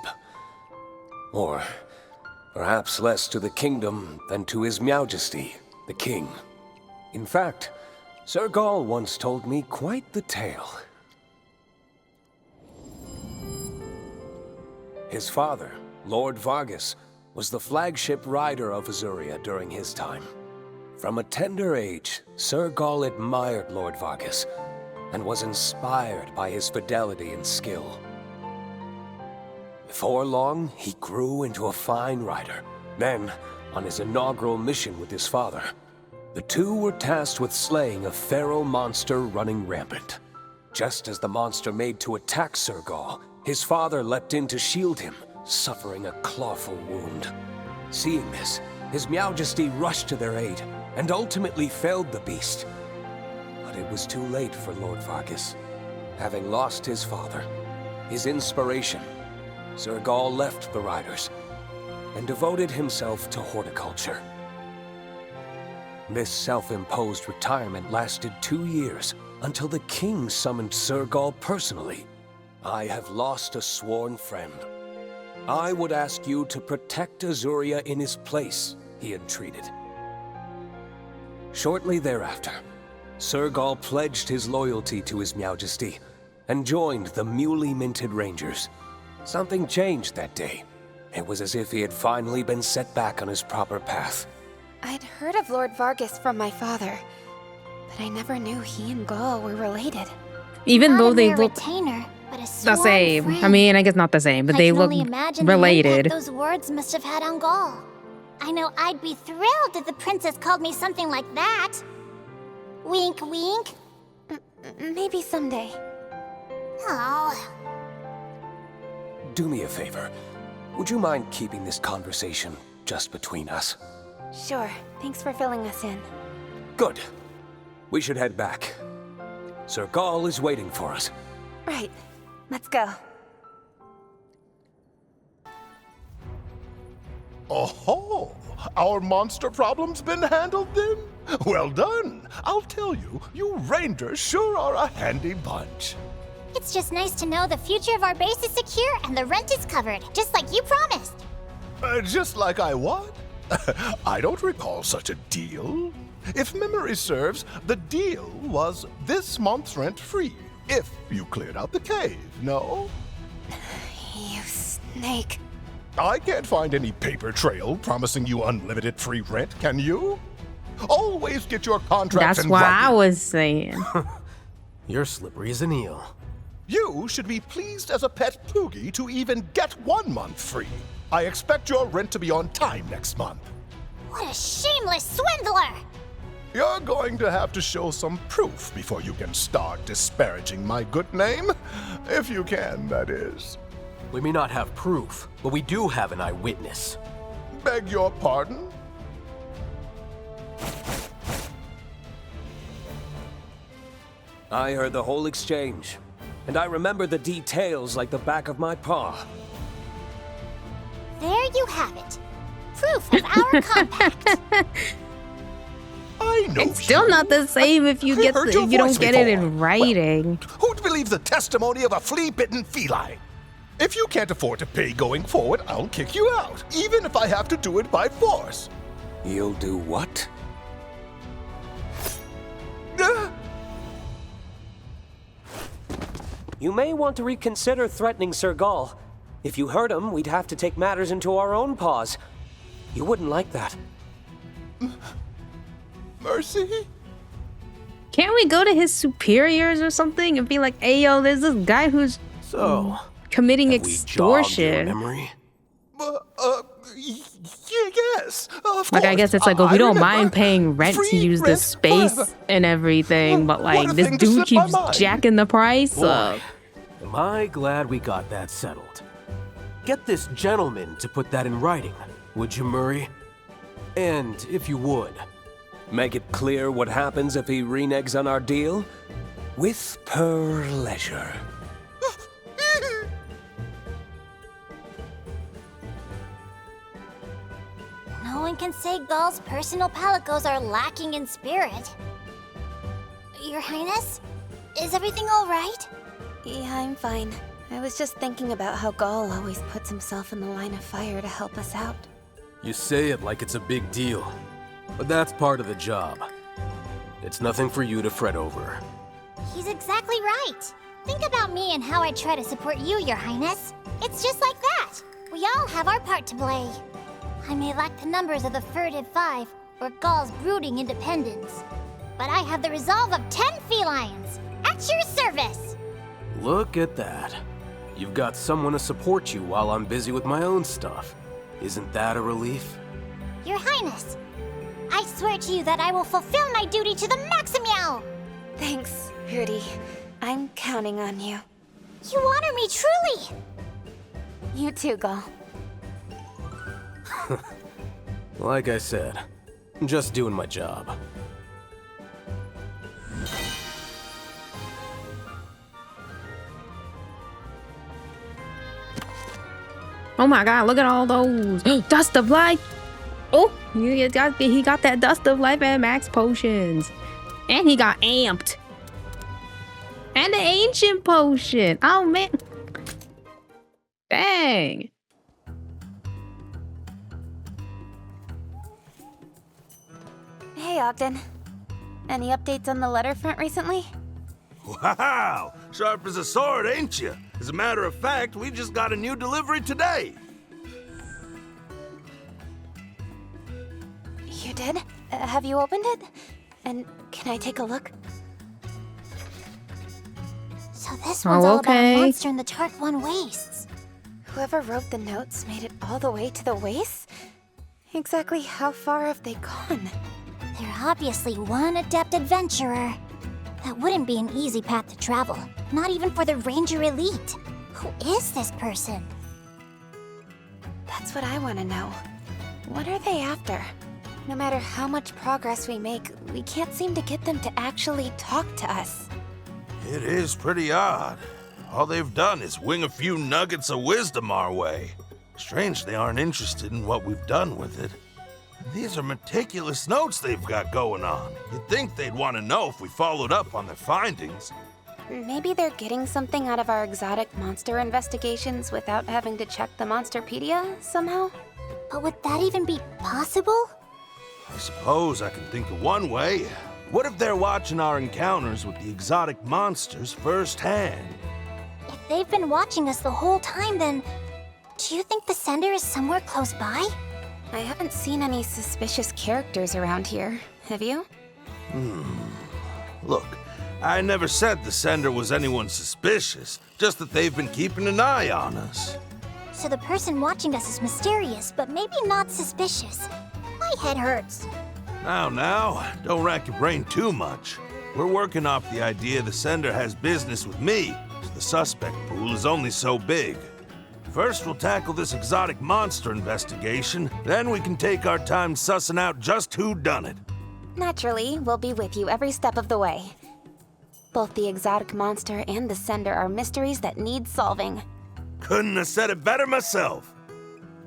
Or perhaps less to the kingdom than to His Majesty, the King. In fact, Sir Gaul once told me quite the tale. His father, Lord Vargas, was the flagship rider of Azuria during his time. From a tender age, Sir Gaul admired Lord Vargas and was inspired by his fidelity and skill. Before long, he grew into a fine rider. Then, on his inaugural mission with his father, the two were tasked with slaying a feral monster running rampant. Just as the monster made to attack Sir Gaul, his father leapt in to shield him, suffering a clawful wound. Seeing this, His Majesty rushed to their aid and ultimately felled the beast. But it was too late for Lord Vargas. Having lost his father, his inspiration, Sir Gaul left the riders and devoted himself to horticulture. This self-imposed retirement lasted 2 years until the king summoned Sir Gaul personally. I have lost a sworn friend. I would ask you to protect Azuria in his place, he entreated. Shortly thereafter, Sir Gaul pledged his loyalty to His Majesty and joined the newly minted Rangers. Something changed that day. It was as if he had finally been set back on his proper path. I'd heard of Lord Vargas from my father, but I never knew he and Gaul were related. Even Not though a they mere look retainer, but a the sworn same. friend. I mean, I guess not the same, but I they can look only imagine related. the impact those words must have had on Gaul. I know I'd be thrilled if the princess called me something like that. Wink, wink. Maybe someday. Oh. Do me a favor. Would you mind keeping this conversation just between us? Sure. Thanks for filling us in. Good. We should head back. Sir Gaul is waiting for us. Right. Let's go. Oh, our monster problem's been handled then? Well done. I'll tell you, you Rangers sure are a handy bunch. It's just nice to know the future of our base is secure and the rent is covered, just like you promised. Just like I what? I don't recall such a deal. If memory serves, the deal was this month's rent free, if you cleared out the cave, no? You snake. I can't find any paper trail promising you unlimited free rent, can you? Always get your contracts That's in what writing. I was saying. You're slippery as an eel. You should be pleased as a pet Poogie to even get 1 month free. I expect your rent to be on time next month. What a shameless swindler! You're going to have to show some proof before you can start disparaging my good name. If you can, that is. We may not have proof, but we do have an eyewitness. Beg your pardon? I heard the whole exchange, and I remember the details like the back of my paw. There you have it. Proof of our compact. I know. It's still not the same if you get if you don't get it in writing. Who'd believe the testimony of a flea-bitten feline? If you can't afford to pay going forward, I'll kick you out, even if I have to do it by force. You'll do what? You may want to reconsider threatening Sir Gaul. If you hurt him, we'd have to take matters into our own paws. You wouldn't like that. Mercy? Can't we go to his superiors or something and be like, hey, yo, there's this guy who's committing extortion? Memory? Yes, of course. Like, I guess it's like, oh, we don't remember. mind paying rent to use this space and everything, but like, this dude keeps jacking the price up. Am I glad we got that settled. Get this gentleman to put that in writing, would you, Murray? And if you would, Make it clear what happens if he reneges on our deal? With pleasure. No one can say Gaul's personal palicos are lacking in spirit. Your Highness? Is everything all right? Yeah, I'm fine. I was just thinking about how Gaul always puts himself in the line of fire to help us out. you say it like it's a big deal. But that's part of the job. It's nothing for you to fret over. He's exactly right. Think about me and how I try to support you, Your Highness. It's just like that. We all have our part to play. I may lack the numbers of the furtive 5 or Gaul's brooding independence, but I have the resolve of 10 felines. At your service! Look at that. You've got someone to support you while I'm busy with my own stuff. Isn't that a relief? Your Highness, I swear to you that I will fulfill my duty to the maximum! Thanks, Rudy. I'm counting on you. You honor me truly! You too, Gaul. Like I said, just doing my job. Oh my god, look at all those. Dust of life. Oh, he got that dust of life and max potions. And he got amped. And the ancient potion. Oh man. Dang. Hey, Ogden. Any updates on the letter front recently? Wow! Sharp as a sword, ain't you? As a matter of fact, we just got a new delivery today. You did? Have you opened it? And can I take a look? So this one's all about a monster in the Tark 1 wastes. Whoever wrote the notes made it all the way to the wastes? Exactly how far have they gone? They're obviously one adept adventurer. That wouldn't be an easy path to travel, not even for the Ranger Elite. Who is this person? That's what I want to know. What are they after? No matter how much progress we make, we can't seem to get them to actually talk to us. It is pretty odd. All they've done is wing a few nuggets of wisdom our way. Strange they aren't interested in what we've done with it. These are meticulous notes they've got going on. You'd think they'd want to know if we followed up on their findings. Maybe they're getting something out of our exotic monster investigations without having to check the Monsterpedia somehow? But would that even be possible? I suppose I can think of one way. What if they're watching our encounters with the exotic monsters firsthand? If they've been watching us the whole time, then do you think the sender is somewhere close by? I haven't seen any suspicious characters around here, have you? Look, I never said the sender was anyone suspicious, just that they've been keeping an eye on us. So the person watching us is mysterious, but maybe not suspicious. My head hurts. Now, don't rack your brain too much. We're working off the idea the sender has business with me, so the suspect pool is only so big. First, we'll tackle this exotic monster investigation, then we can take our time sussing out just who done it. Naturally, we'll be with you every step of the way. Both the exotic monster and the sender are mysteries that need solving. Couldn't have said it better myself.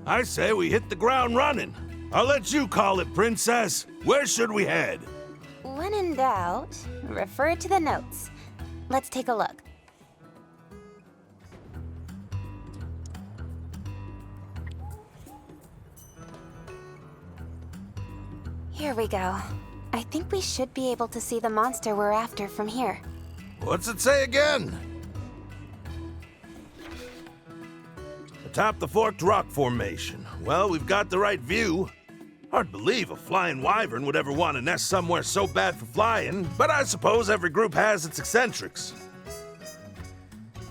I say we hit the ground running. I'll let you call it, Princess. Where should we head? When in doubt, refer to the notes. Let's take a look. Here we go. I think we should be able to see the monster we're after from here. What's it say again? Atop the Forked Rock Formation. Well, we've got the right view. Hard to believe a flying wyvern would ever want to nest somewhere so bad for flying, but I suppose every group has its eccentrics.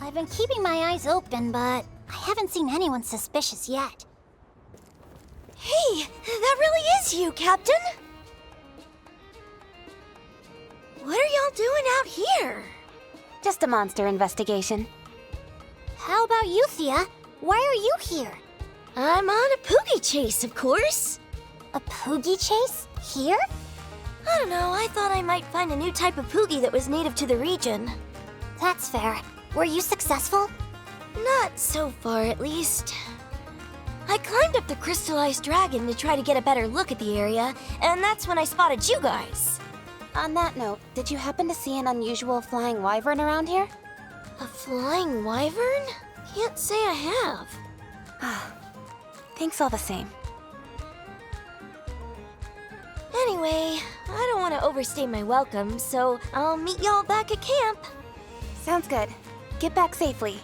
I've been keeping my eyes open, but I haven't seen anyone suspicious yet. Hey, that really is you, Captain! What are y'all doing out here? Just a monster investigation. How about you, Thea? Why are you here? I'm on a poogie chase, of course. A poogie chase? Here? I don't know, I thought I might find a new type of poogie that was native to the region. That's fair. Were you successful? Not so far, at least. I climbed up the crystallized dragon to try to get a better look at the area, and that's when I spotted you guys. On that note, did you happen to see an unusual flying wyvern around here? A flying wyvern? Can't say I have. Thanks all the same. Anyway, I don't want to overstay my welcome, so I'll meet y'all back at camp. Sounds good. Get back safely.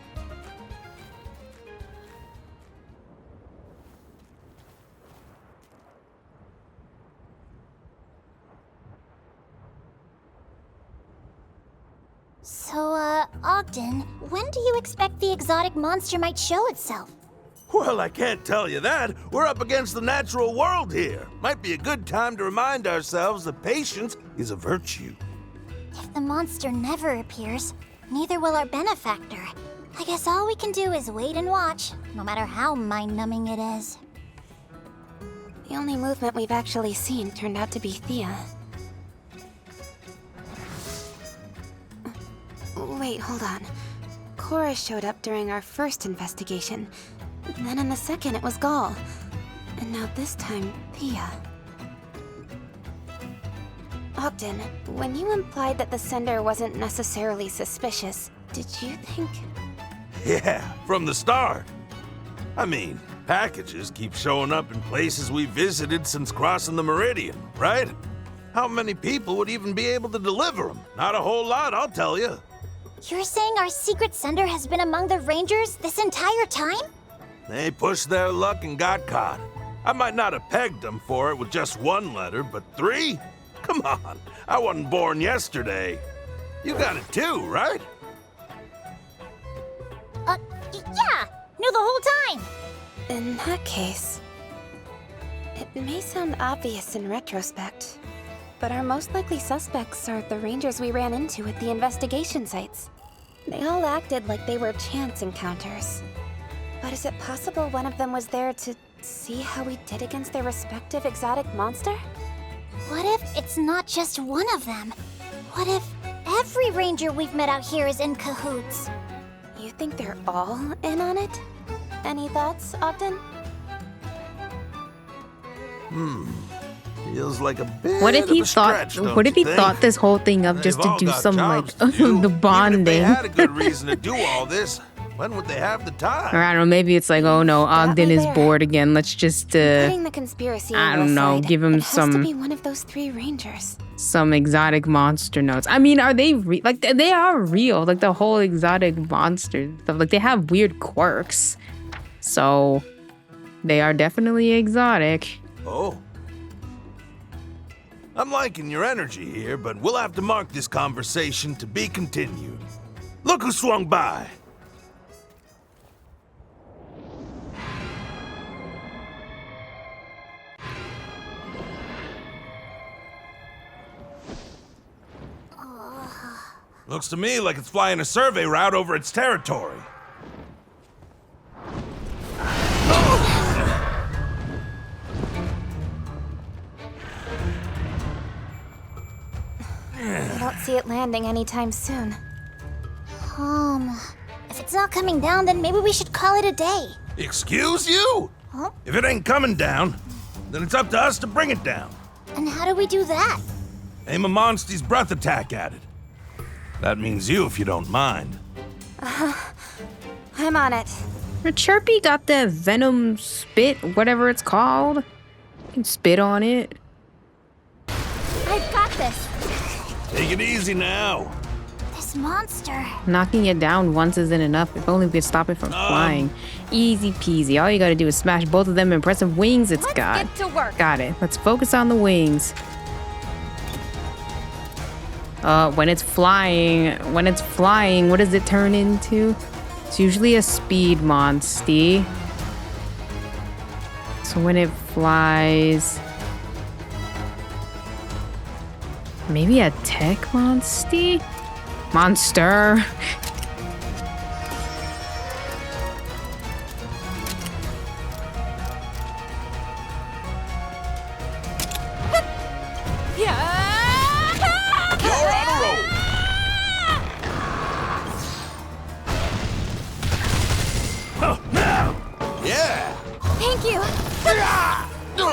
So, Ogden, when do you expect the exotic monster might show itself? Well, I can't tell you that. We're up against the natural world here. Might be a good time to remind ourselves that patience is a virtue. If the monster never appears, neither will our benefactor. I guess all we can do is wait and watch, no matter how mind-numbing it is. The only movement we've actually seen turned out to be Thea. Wait, hold on. Cora showed up during our first investigation. Then in the second, it was Gall. And now this time, Thea. Ogden, when you implied that the sender wasn't necessarily suspicious, did you think... Yeah, from the start. I mean, packages keep showing up in places we visited since crossing the Meridian, right? How many people would even be able to deliver them? Not a whole lot, I'll tell you. You're saying our secret sender has been among the Rangers this entire time? They pushed their luck and got caught. I might not have pegged them for it with just one letter, but 3? Come on, I wasn't born yesterday. You got it too, right? Yeah, knew the whole time. In that case, it may sound obvious in retrospect, but our most likely suspects are the Rangers we ran into at the investigation sites. They all acted like they were chance encounters. But is it possible one of them was there to see how we did against their respective exotic monster? What if it's not just one of them? What if every ranger we've met out here is in cahoots? You think they're all in on it? Any thoughts, Ogden? Feels like a bit What if of he a stretch, thought? don't What if you he think? thought this whole thing up just They've to all do got some like jobs to do. the bonding? Even if they had a good reason to do all this, when would they have the time? Or I don't know. Maybe it's like, oh no, Ogden is bored again. Let's just Putting the conspiracy I into don't know, aside, give him it has to some be one of those 3 Rangers. some exotic monster notes. I mean, are they like they are real? Like the whole exotic monster stuff. Like they have weird quirks, so they are definitely exotic. Oh. I'm liking your energy here, but we'll have to mark this conversation to be continued. Look who swung by. Looks to me like it's flying a survey route over its territory. I don't see it landing anytime soon. If it's not coming down, then maybe we should call it a day. Excuse you? Huh? If it ain't coming down, then it's up to us to bring it down. And how do we do that? Aim a monster's breath attack at it. That means you, if you don't mind. I'm on it. Chirpy got the venom spit, whatever it's called. You can spit on it. Take it easy now. This monster. Knocking it down once isn't enough. If only we could stop it from flying. Easy peasy. All you gotta do is smash both of them impressive wings. It's got. Get to work. Got it. Let's focus on the wings. When it's flying, what does it turn into? It's usually a speed monster. So when it flies, maybe a tech monster? Monster. You're on a roll. Oh, now. Yeah. Thank you. No!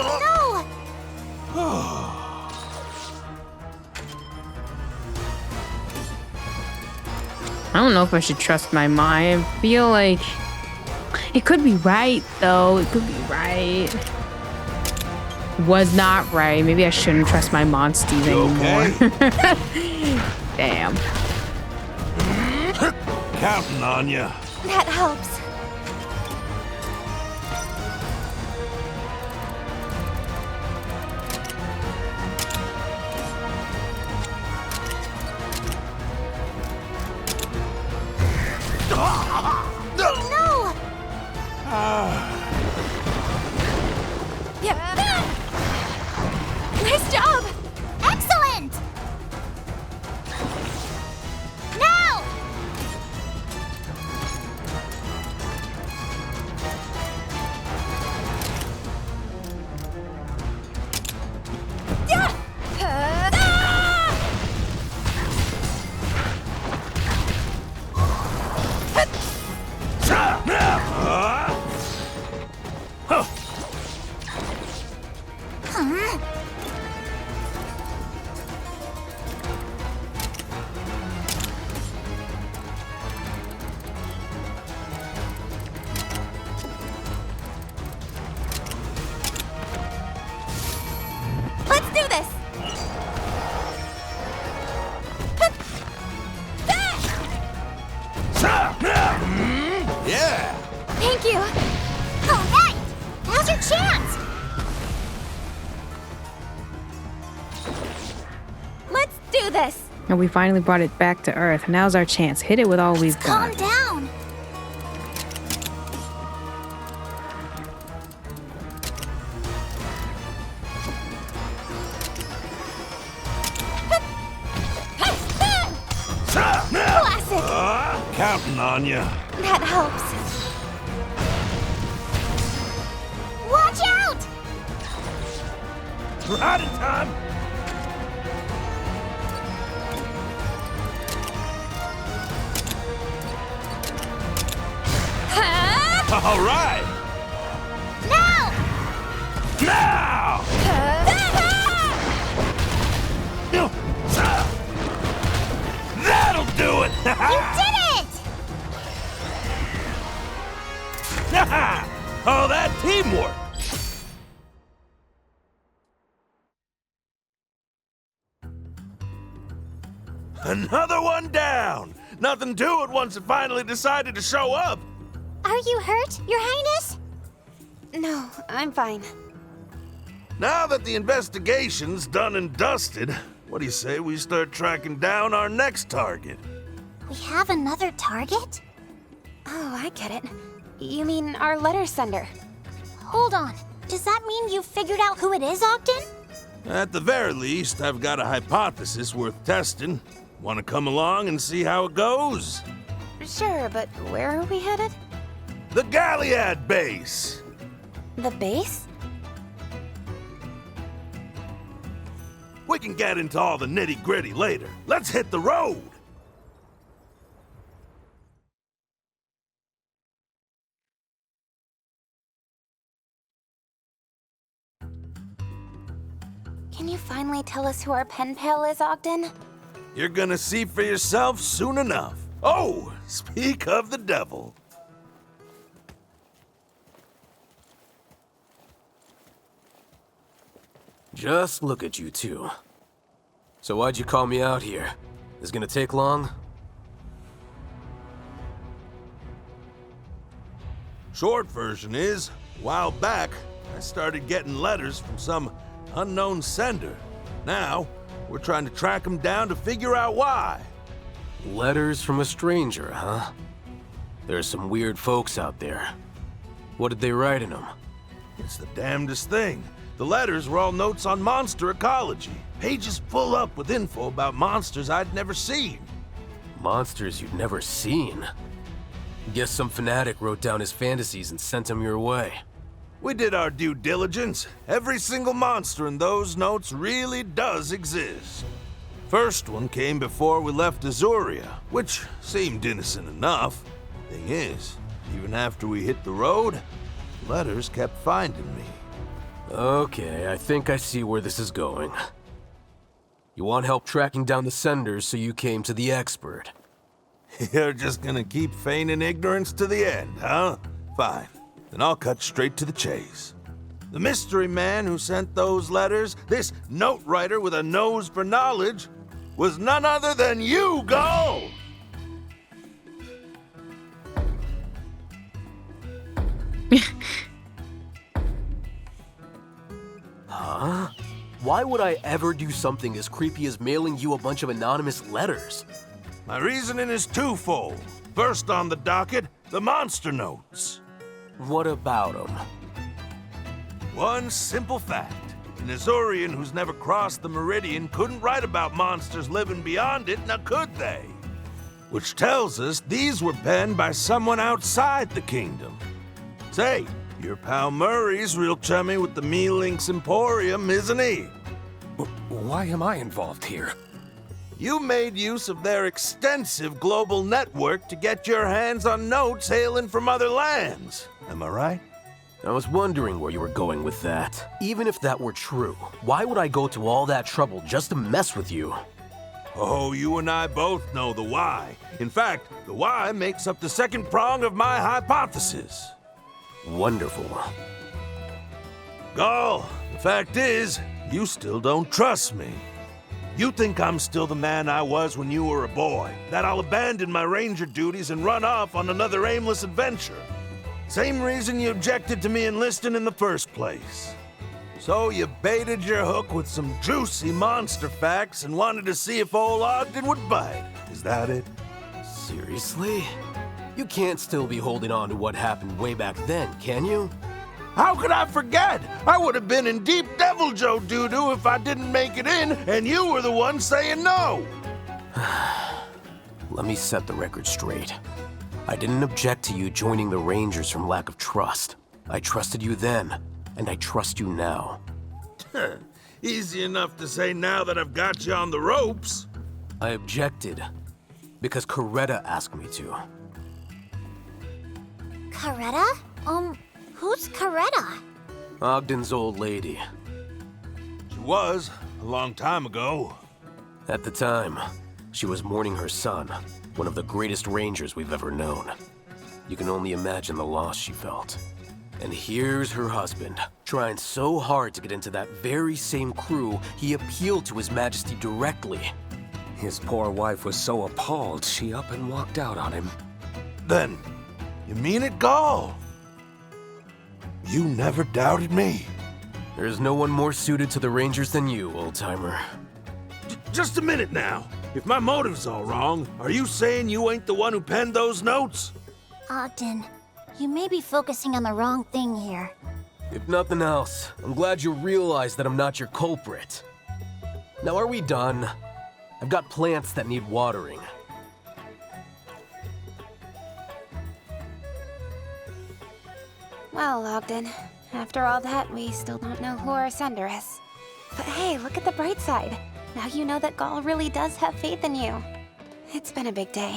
I don't know if I should trust my mind. I feel like it could be right, though. It could be right. Was not right. Maybe I shouldn't trust my monsters anymore. Damn. Counting on you. That helps. No! Nice job! Excellent! Now! Let's do this! Yeah. Thank you! Alright! Now's your chance! Let's do this! And we finally brought it back to Earth. Now's our chance. Hit it with all we've Calm got. down! Classic! Counting on you. That helps. Watch out! Right in time. All right. Now! Now. That'll do it. You did it! Oh, that teamwork. Another one down. Nothing to it once it finally decided to show up. Are you hurt, Your Highness? No, I'm fine. Now that the investigation's done and dusted, what do you say we start tracking down our next target? We have another target? Oh, I get it. You mean our letter sender? Hold on. Does that mean you figured out who it is, Ogden? At the very least, I've got a hypothesis worth testing. Want to come along and see how it goes? Sure, but where are we headed? The Galliad base! The base? We can get into all the nitty-gritty later. Let's hit the road! Can you finally tell us who our pen pal is, Ogden? You're gonna see for yourself soon enough. Oh, speak of the devil. Just look at you two. So why'd you call me out here? Is it gonna take long? Short version is, a while back, I started getting letters from some unknown sender. Now, we're trying to track him down to figure out why. Letters from a stranger, huh? There's some weird folks out there. What did they write in them? It's the damnedest thing. The letters were all notes on monster ecology. Pages full up with info about monsters I'd never seen. Monsters you'd never seen? Guess some fanatic wrote down his fantasies and sent them your way. We did our due diligence. Every single monster in those notes really does exist. First one came before we left Azuria, which seemed innocent enough. Thing is, even after we hit the road, letters kept finding me. Okay, I think I see where this is going. You want help tracking down the senders, so you came to the expert. You're just gonna keep feigning ignorance to the end, huh? Fine. Then I'll cut straight to the chase. The mystery man who sent those letters, this note writer with a nose for knowledge, was none other than you, Gull! Huh? Why would I ever do something as creepy as mailing you a bunch of anonymous letters? My reasoning is twofold. First on the docket, the monster notes. What about them? One simple fact. An Azorian who's never crossed the Meridian couldn't write about monsters living beyond it, now could they? Which tells us these were penned by someone outside the kingdom. Say, your pal Murray's real chummy with the Me-Links Emporium, isn't he? Why am I involved here? You made use of their extensive global network to get your hands on notes hailing from other lands. Am I right? I was wondering where you were going with that. Even if that were true, why would I go to all that trouble just to mess with you? Oh, you and I both know the why. In fact, the why makes up the second prong of my hypothesis. Wonderful. Gull, the fact is, you still don't trust me. You think I'm still the man I was when you were a boy, that I'll abandon my ranger duties and run off on another aimless adventure. Same reason you objected to me enlisting in the first place. So you baited your hook with some juicy monster facts and wanted to see if old Ogden would bite. Is that it? Seriously? You can't still be holding on to what happened way back then, can you? How could I forget? I would have been in deep Devil Joe doo-doo if I didn't make it in, and you were the one saying no. Let me set the record straight. I didn't object to you joining the Rangers from lack of trust. I trusted you then, and I trust you now. Easy enough to say now that I've got you on the ropes. I objected because Coretta asked me to. Coretta? Who's Coretta? Ogden's old lady. She was, a long time ago. At the time, she was mourning her son, one of the greatest rangers we've ever known. You can only imagine the loss she felt. And here's her husband, trying so hard to get into that very same crew, he appealed to His Majesty directly. His poor wife was so appalled, she up and walked out on him. Then, you mean it, Gull? You never doubted me. There's no one more suited to the Rangers than you, old-timer. Just a minute now. If my motive's all wrong, are you saying you ain't the one who penned those notes? Ogden, you may be focusing on the wrong thing here. If nothing else, I'm glad you realize that I'm not your culprit. Now are we done? I've got plants that need watering. Well, Ogden, after all that, we still don't know who our sender is. But hey, look at the bright side. Now you know that Gaul really does have faith in you. It's been a big day.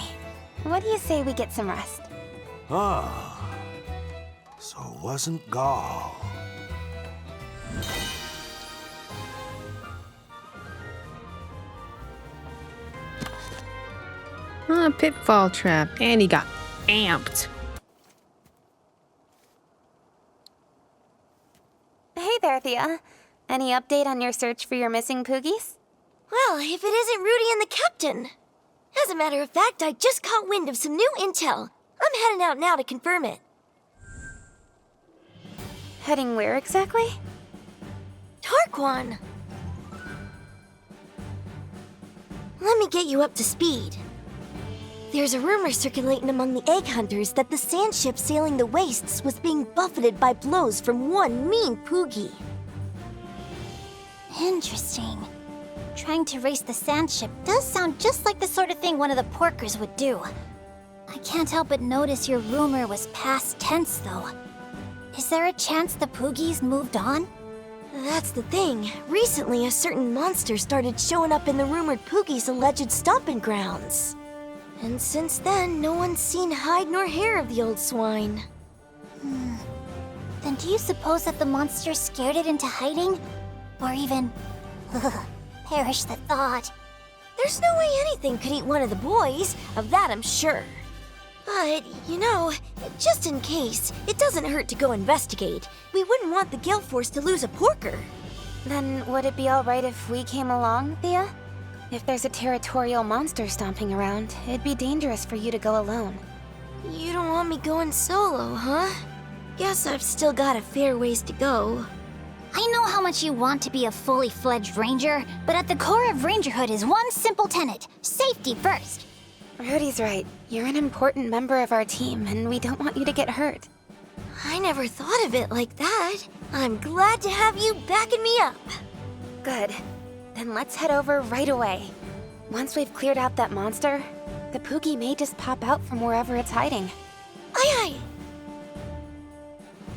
What do you say we get some rest? Ah, so it wasn't Gaul. Pitfall trap. And he got amped. Hey there, Thea. Any update on your search for your missing Poogies? Well, if it isn't Rudy and the captain. As a matter of fact, I just caught wind of some new intel. I'm heading out now to confirm it. Heading where exactly? Tarquan! Let me get you up to speed. There's a rumor circulating among the egg hunters that the sand ship sailing the wastes was being buffeted by blows from one mean Poogie. Interesting. Trying to race the sand ship does sound just like the sort of thing one of the porkers would do. I can't help but notice your rumor was past tense, though. Is there a chance the Poogies moved on? That's the thing. Recently, a certain monster started showing up in the rumored Poogie's alleged stomping grounds. And since then, no one's seen hide nor hair of the old swine. Then do you suppose that the monster scared it into hiding? Or even... perish the thought. There's no way anything could eat one of the boys, of that I'm sure. But, you know, just in case, it doesn't hurt to go investigate. We wouldn't want the guild force to lose a porker. Then would it be alright if we came along, Thea? If there's a territorial monster stomping around, it'd be dangerous for you to go alone. You don't want me going solo, huh? Guess I've still got a fair ways to go. I know how much you want to be a fully fledged ranger, but at the core of rangerhood is one simple tenet: safety first. Rudy's right. You're an important member of our team, and we don't want you to get hurt. I never thought of it like that. I'm glad to have you backing me up. Good. Then let's head over right away. Once we've cleared out that monster, the Poogie may just pop out from wherever it's hiding. Aye aye!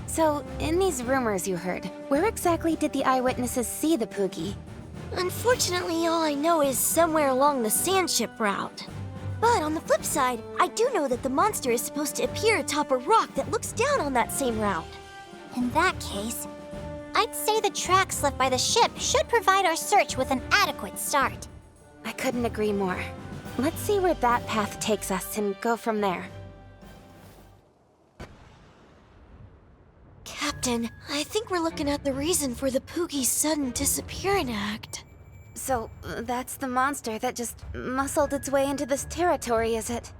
So, in these rumors you heard, where exactly did the eyewitnesses see the Poogie? Unfortunately, all I know is somewhere along the sand ship route. But on the flip side, I do know that the monster is supposed to appear atop a rock that looks down on that same route. In that case, I'd say the tracks left by the ship should provide our search with an adequate start. I couldn't agree more. Let's see where that path takes us and go from there. Captain, I think we're looking at the reason for the Poogie's sudden disappearing act. So, that's the monster that just muscled its way into this territory, is it?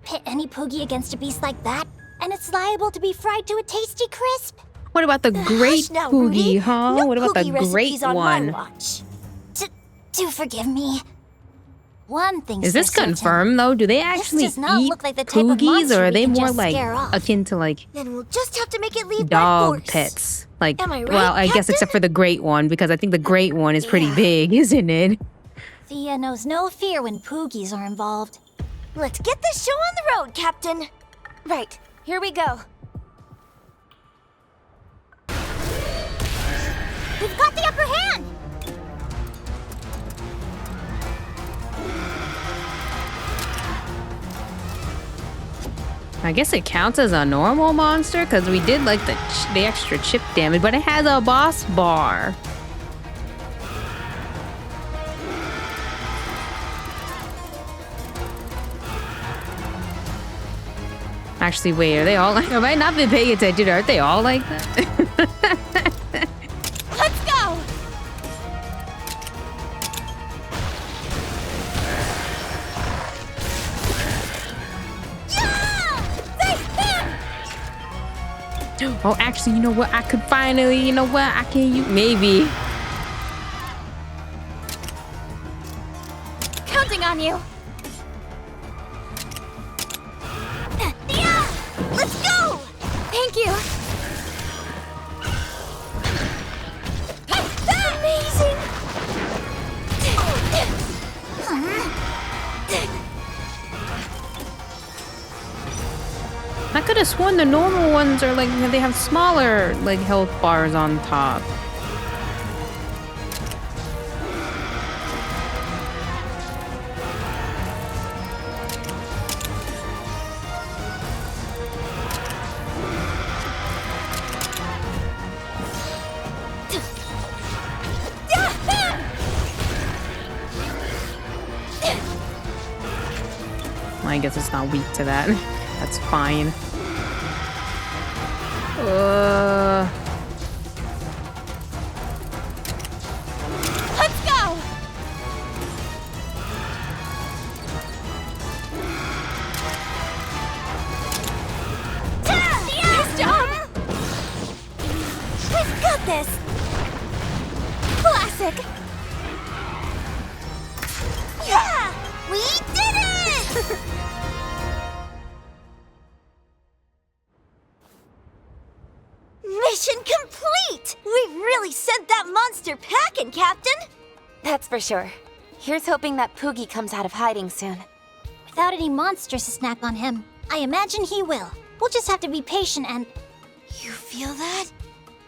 Pit any Poogie against a beast like that, and it's liable to be fried to a tasty crisp. What about the great now, Poogie, Rudy. huh? No What about the Poogie great recipes on one? my watch. Do forgive me. One thing's Is this for certain. confirmed though? Do they actually does not eat look like the type of Poogies, monster or are we they can more just like scare off. akin to like Then we'll just have to make it leave by dog force. pets? Like, Am I right, well, I guess Captain? except for the great one, because I think the great one is pretty big, isn't it? Thea knows no fear when Poogies are involved. Let's get this show on the road, Captain. Right, here we go. We've got the upper hand! I guess it counts as a normal monster because we did like the extra chip damage, but it has a boss bar. Actually, wait, are they all like... Have I not been paying attention? Aren't they all like that? Let's go! Oh, actually, you know what? I could finally, you know what? I can use... Maybe. Counting on you! Let's go! Thank you! Amazing! I could have sworn the normal ones are like, they have smaller like health bars on top. I guess it's not weak to that. That's fine. Let's go! I've got this! Classic! Yeah! We did it! Mission complete! We really sent that monster packing, Captain! That's for sure. Here's hoping that Poogie comes out of hiding soon. Without any monsters to snack on him, I imagine he will. We'll just have to be patient and... You feel that?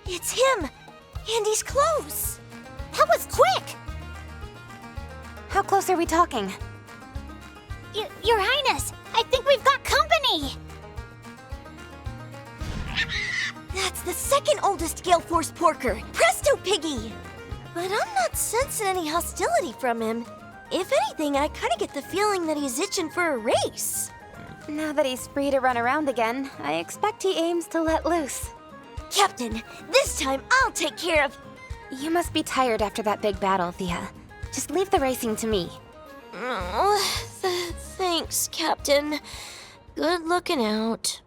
It's him! And he's close! That was quick! How close are we talking? Your Highness, I think we've got company! That's the second oldest Gale Force porker, Presto Piggy! But I'm not sensing any hostility from him. If anything, I kinda get the feeling that he's itching for a race. Now that he's free to run around again, I expect he aims to let loose. Captain, this time I'll take care of... You must be tired after that big battle, Thea. Just leave the racing to me. Oh, thanks, Captain. Good looking out.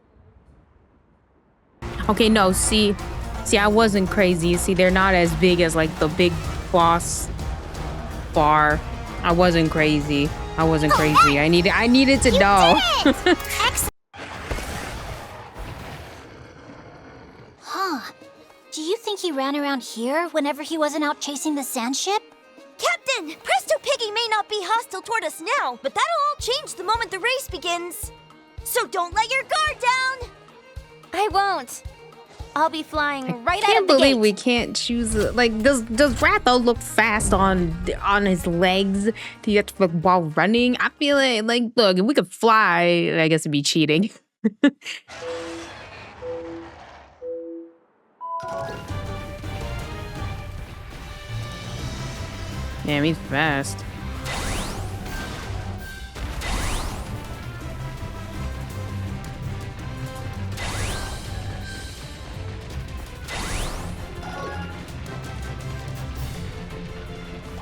Okay, no, see, I wasn't crazy. See, they're not as big as like the big boss bar. I wasn't crazy. I needed to know. Huh. Do you think he ran around here whenever he wasn't out chasing the sand ship? Captain! Presto Piggy may not be hostile toward us now, but that'll all change the moment the race begins. So don't let your guard down! I won't. I'll be flying right out of the gate. I can't believe we can't choose like does Ratho look fast on his legs to get to, while running? I feel like look, if we could fly, I guess it'd be cheating. Damn, he's fast.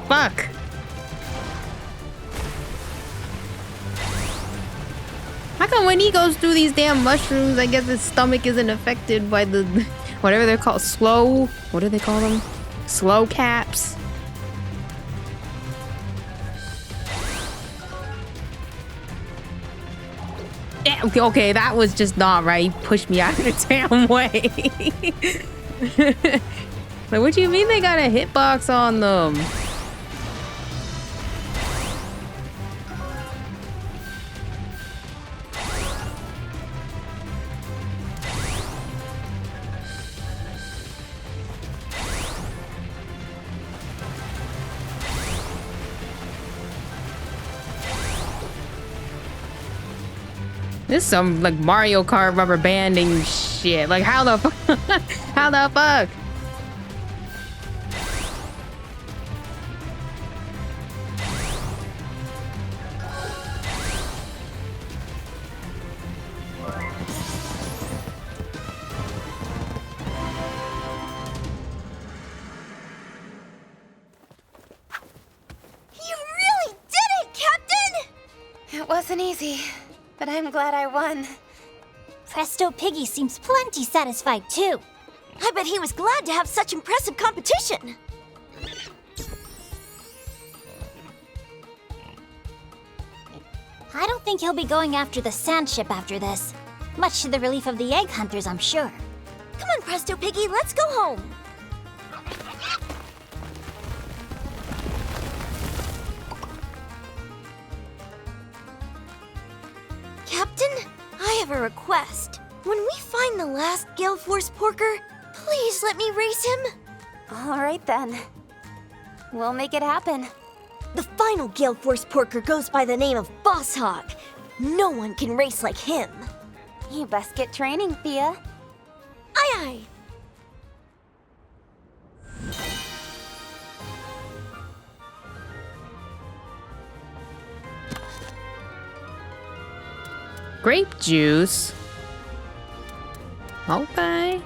Fuck. How come when he goes through these damn mushrooms, I guess his stomach isn't affected by the whatever they're called, what do they call them? Slow caps. Yeah, okay, that was just not right. Pushed me out of the damn way. Like, what do you mean they got a hitbox on them? This is some like Mario Kart rubber banding shit. Like how the fuck? How the fuck? You really did it, Captain! It wasn't easy, but I'm glad I won. Presto Piggy seems plenty satisfied too. I bet he was glad to have such impressive competition. I don't think he'll be going after the sand ship after this. Much to the relief of the egg hunters, I'm sure. Come on, Presto Piggy, let's go home. Captain, I have a request. When we find the last Gale Force porker, please let me race him. All right then. We'll make it happen. The final Gale Force porker goes by the name of Boss Hog. No one can race like him. You best get training, Thea. Aye aye. Grape juice. Okay.